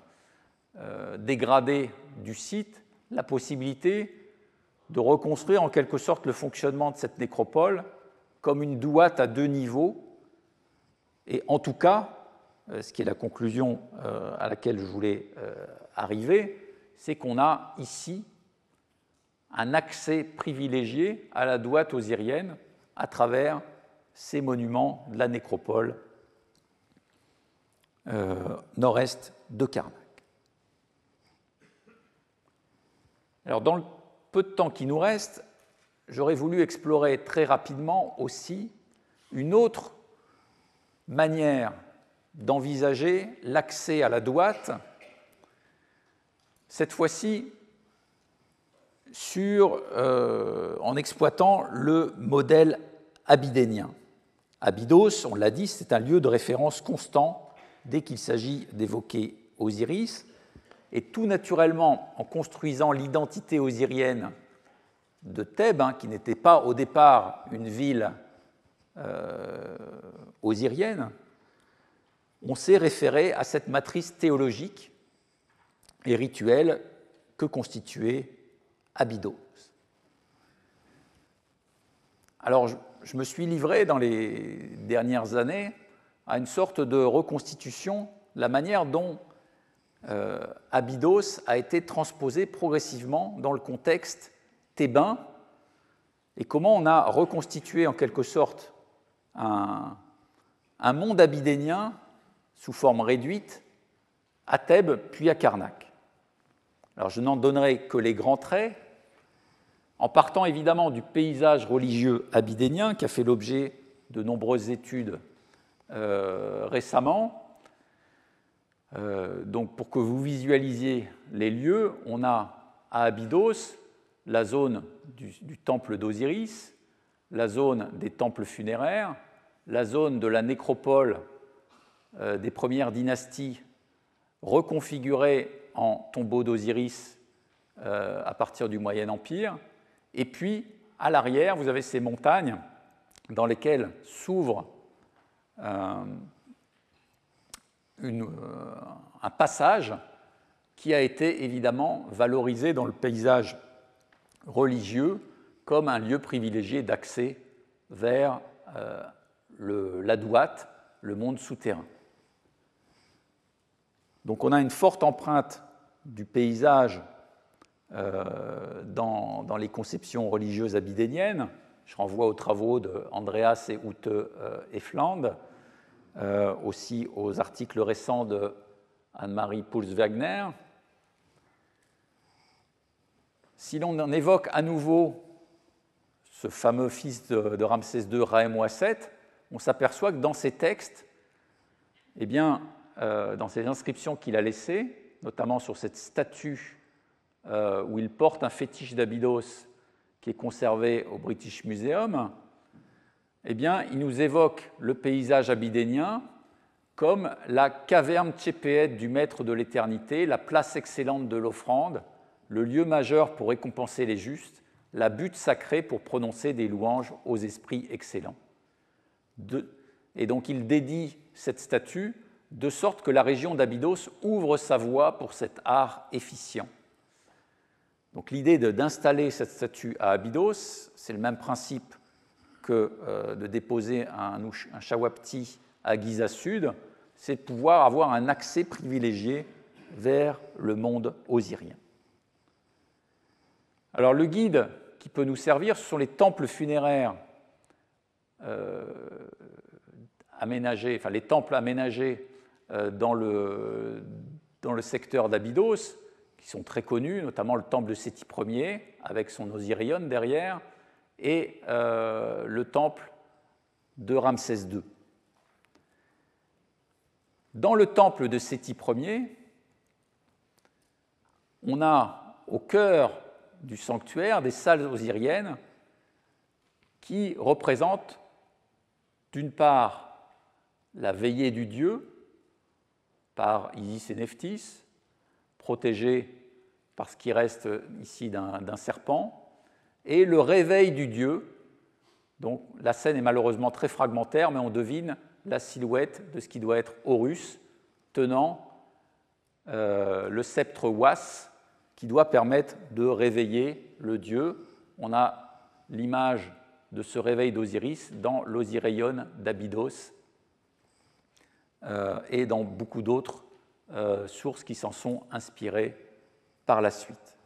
dégradé du site, la possibilité de reconstruire en quelque sorte le fonctionnement de cette nécropole comme une douate à 2 niveaux. Et en tout cas, ce qui est la conclusion à laquelle je voulais arriver, c'est qu'on a ici un accès privilégié à la douate osirienne à travers ces monuments de la nécropole nord-est de Karnak. Alors, dans le peu de temps qui nous reste, j'aurais voulu explorer très rapidement aussi une autre manière d'envisager l'accès à la douate, cette fois-ci en exploitant le modèle abydénien. Abydos, on l'a dit, c'est un lieu de référence constant dès qu'il s'agit d'évoquer Osiris, et tout naturellement, en construisant l'identité osirienne de Thèbes, qui n'était pas au départ une ville osirienne, on s'est référé à cette matrice théologique et rituelle que constituait Abydos. Alors, je me suis livré dans les dernières années à une sorte de reconstitution de la manière dont Abydos a été transposé progressivement dans le contexte thébain et comment on a reconstitué en quelque sorte un monde abydénien sous forme réduite à Thèbes puis à Karnak. Alors je n'en donnerai que les grands traits, en partant évidemment du paysage religieux abydénien qui a fait l'objet de nombreuses études récemment. Donc pour que vous visualisiez les lieux, on a à Abydos la zone du temple d'Osiris, la zone des temples funéraires, la zone de la nécropole des premières dynasties reconfigurée en tombeau d'Osiris à partir du Moyen Empire, et puis à l'arrière, vous avez ces montagnes dans lesquelles s'ouvre un passage qui a été évidemment valorisé dans le paysage religieux comme un lieu privilégié d'accès vers la douate, le monde souterrain. Donc on a une forte empreinte du paysage dans les conceptions religieuses abydéniennes. Je renvoie aux travaux de Andreas et Ute Efland, aussi aux articles récents de Anne-Marie Puls-Wagner. Si l'on en évoque à nouveau ce fameux fils de Ramsès II, Raemouaset, on s'aperçoit que dans ces textes, eh bien, dans ces inscriptions qu'il a laissées, notamment sur cette statue où il porte un fétiche d'Abydos qui est conservé au British Museum, eh bien, il nous évoque le paysage abydénien comme la caverne tchépéette du maître de l'éternité, la place excellente de l'offrande, le lieu majeur pour récompenser les justes, la butte sacrée pour prononcer des louanges aux esprits excellents. Et donc il dédie cette statue de sorte que la région d'Abydos ouvre sa voie pour cet art efficient. Donc l'idée d'installer cette statue à Abydos, c'est le même principe que de déposer un shawapti à Giza Sud, c'est de pouvoir avoir un accès privilégié vers le monde osirien. Alors le guide qui peut nous servir, ce sont les temples funéraires aménagés, enfin les temples aménagés dans le secteur d'Abydos, qui sont très connus, notamment le temple de Séti Ier, avec son Osirion derrière, et le temple de Ramsès II. Dans le temple de Séti Ier, on a au cœur du sanctuaire des salles osiriennes qui représentent d'une part la veillée du dieu par Isis et Nephthys, protégée par ce qui reste ici d'un serpent, et le réveil du dieu. Donc la scène est malheureusement très fragmentaire, mais on devine la silhouette de ce qui doit être Horus tenant le sceptre Ouas qui doit permettre de réveiller le dieu. On a l'image de ce réveil d'Osiris dans l'Osireion d'Abydos et dans beaucoup d'autres sources qui s'en sont inspirées par la suite.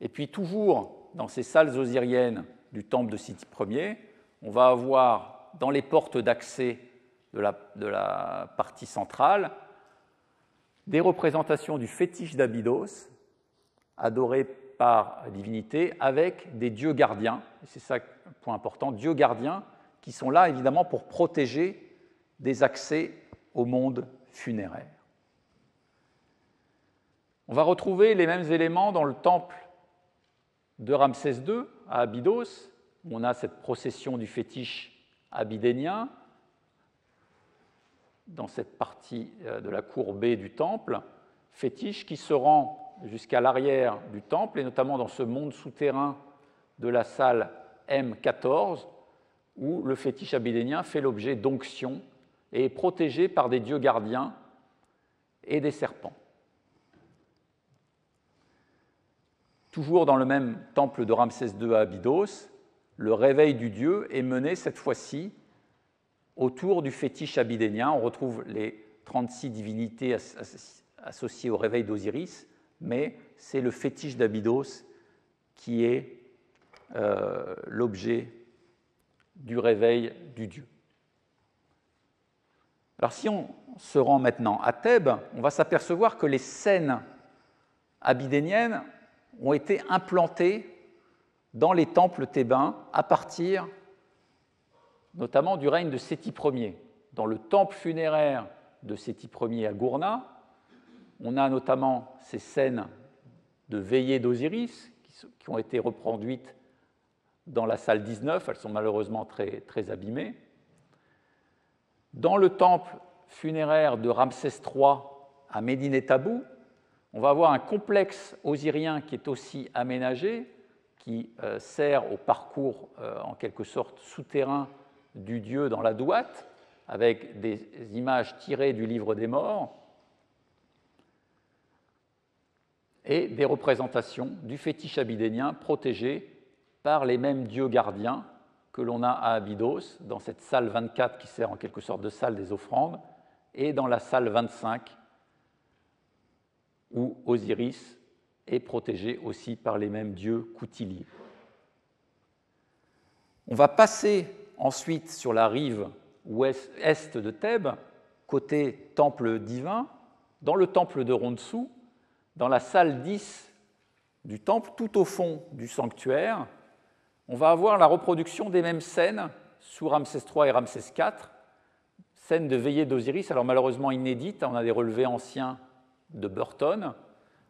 Et puis toujours dans ces salles osiriennes du temple de Séti Ier, on va avoir dans les portes d'accès de la partie centrale des représentations du fétiche d'Abydos, adoré par la divinité, avec des dieux gardiens, et c'est ça un point important, dieux gardiens qui sont là évidemment pour protéger des accès au monde funéraire. On va retrouver les mêmes éléments dans le temple de Ramsès II à Abydos, où on a cette procession du fétiche abydénien dans cette partie de la cour B du temple, fétiche qui se rend jusqu'à l'arrière du temple, et notamment dans ce monde souterrain de la salle M14, où le fétiche abydénien fait l'objet d'onctions et est protégé par des dieux gardiens et des serpents. Toujours dans le même temple de Ramsès II à Abydos, le réveil du dieu est mené cette fois-ci autour du fétiche abydénien. On retrouve les 36 divinités associées au réveil d'Osiris, mais c'est le fétiche d'Abydos qui est l'objet du réveil du dieu. Alors si on se rend maintenant à Thèbes, on va s'apercevoir que les scènes abydéniennes ont été implantées dans les temples thébains à partir notamment du règne de Séti Ier. Dans le temple funéraire de Séti Ier à Gourna, on a notamment ces scènes de veillée d'Osiris qui ont été reproduites dans la salle 19, elles sont malheureusement très, très abîmées. Dans le temple funéraire de Ramsès III à Médine-et-Tabou, on va avoir un complexe osirien qui est aussi aménagé, qui sert au parcours en quelque sorte souterrain du dieu dans la Douate, avec des images tirées du livre des morts, et des représentations du fétiche abydénien protégé par les mêmes dieux gardiens que l'on a à Abydos, dans cette salle 24 qui sert en quelque sorte de salle des offrandes, et dans la salle 25 où Osiris est protégé aussi par les mêmes dieux coutiliers. On va passer ensuite sur la rive est de Thèbes, côté temple divin, dans le temple de Rontsou, dans la salle 10 du temple, tout au fond du sanctuaire, on va avoir la reproduction des mêmes scènes sous Ramsès III et Ramsès IV, scènes de veillée d'Osiris, alors malheureusement inédites, on a des relevés anciens de Burton,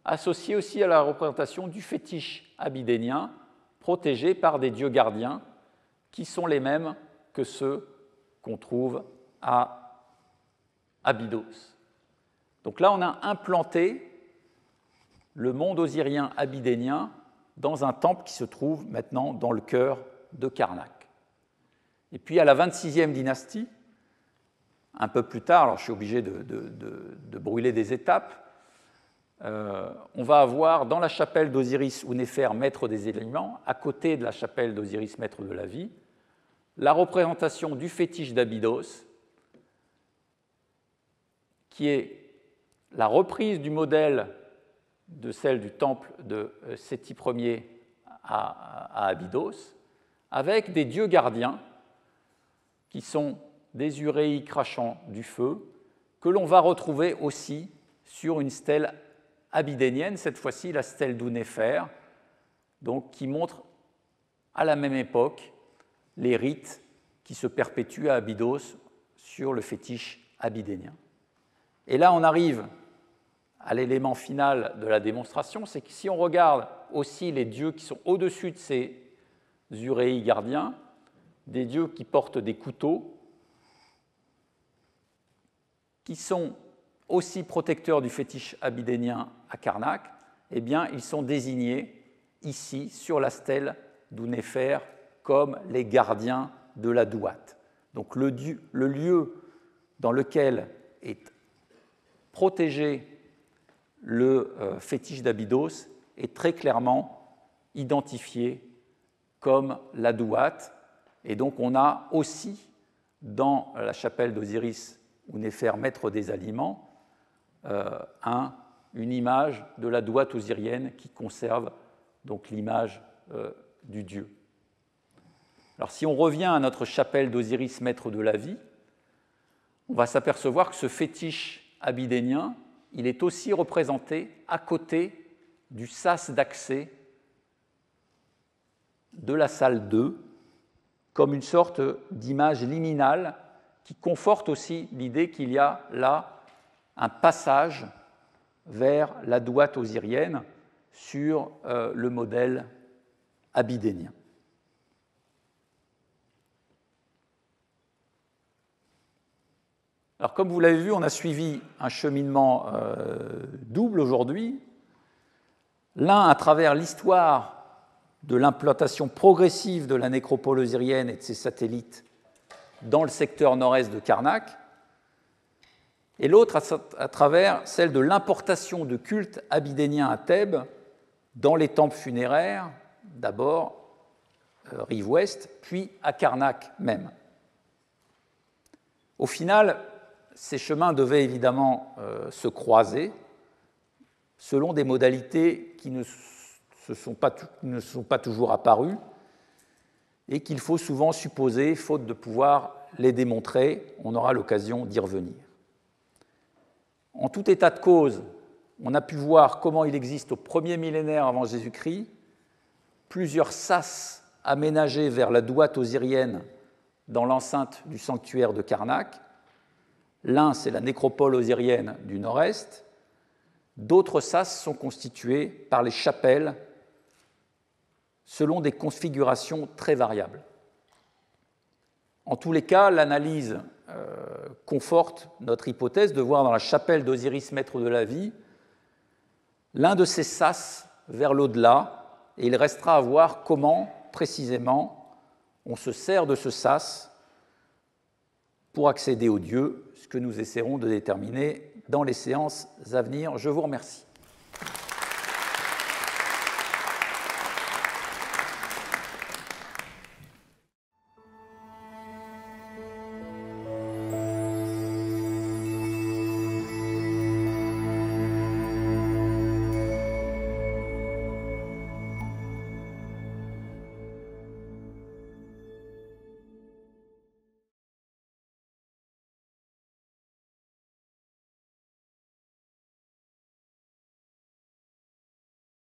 associés aussi à la représentation du fétiche abydénien, protégé par des dieux gardiens, qui sont les mêmes que ceux qu'on trouve à Abydos. Donc là, on a implanté le monde osirien abydénien dans un temple qui se trouve maintenant dans le cœur de Karnak. Et puis à la 26e dynastie, un peu plus tard, alors je suis obligé de brûler des étapes, on va avoir dans la chapelle d'Osiris ou Néfer, maître des éléments, à côté de la chapelle d'Osiris, maître de la vie, la représentation du fétiche d'Abydos, qui est la reprise du modèle de celle du temple de Séti Ier à Abydos, avec des dieux gardiens qui sont des uréis crachant du feu, que l'on va retrouver aussi sur une stèle abydénienne, cette fois-ci la stèle d'Ounéfer, donc qui montre à la même époque les rites qui se perpétuent à Abydos sur le fétiche abydénien. Et là, on arrive à l'élément final de la démonstration, c'est que si on regarde aussi les dieux qui sont au-dessus de ces uréi gardiens, des dieux qui portent des couteaux, qui sont aussi protecteurs du fétiche abydénien à Karnak, eh bien, ils sont désignés ici, sur la stèle d'Ounéfer, comme les gardiens de la Douate. Donc le lieu dans lequel est protégé le fétiche d'Abydos est très clairement identifié comme la Douate. Et donc on a aussi dans la chapelle d'Osiris Ounéfer, maître des aliments, une image de la Douate osirienne qui conserve donc l'image du dieu. Alors si on revient à notre chapelle d'Osiris, maître de la vie, on va s'apercevoir que ce fétiche abydénien, il est aussi représenté à côté du sas d'accès de la salle 2, comme une sorte d'image liminale qui conforte aussi l'idée qu'il y a là un passage vers la Douate osirienne sur le modèle abydénien. Alors, comme vous l'avez vu, on a suivi un cheminement double aujourd'hui. L'un à travers l'histoire de l'implantation progressive de la nécropole osirienne et de ses satellites dans le secteur nord-est de Karnak, et l'autre à travers celle de l'importation de cultes abydéniens à Thèbes dans les temples funéraires, d'abord rive ouest, puis à Karnak même. Au final, ces chemins devaient évidemment se croiser selon des modalités qui ne sont pas toujours apparues et qu'il faut souvent supposer, faute de pouvoir les démontrer. On aura l'occasion d'y revenir. En tout état de cause, on a pu voir comment il existe au premier millénaire avant Jésus-Christ plusieurs sas aménagés vers la Douate osirienne dans l'enceinte du sanctuaire de Karnak. L'un, c'est la nécropole osirienne du nord-est. D'autres sas sont constitués par les chapelles selon des configurations très variables. En tous les cas, l'analyse conforte notre hypothèse de voir dans la chapelle d'Osiris, maître de la vie, l'un de ces sas vers l'au-delà, et il restera à voir comment, précisément, on se sert de ce sas pour accéder au Dieu, ce que nous essaierons de déterminer dans les séances à venir. Je vous remercie.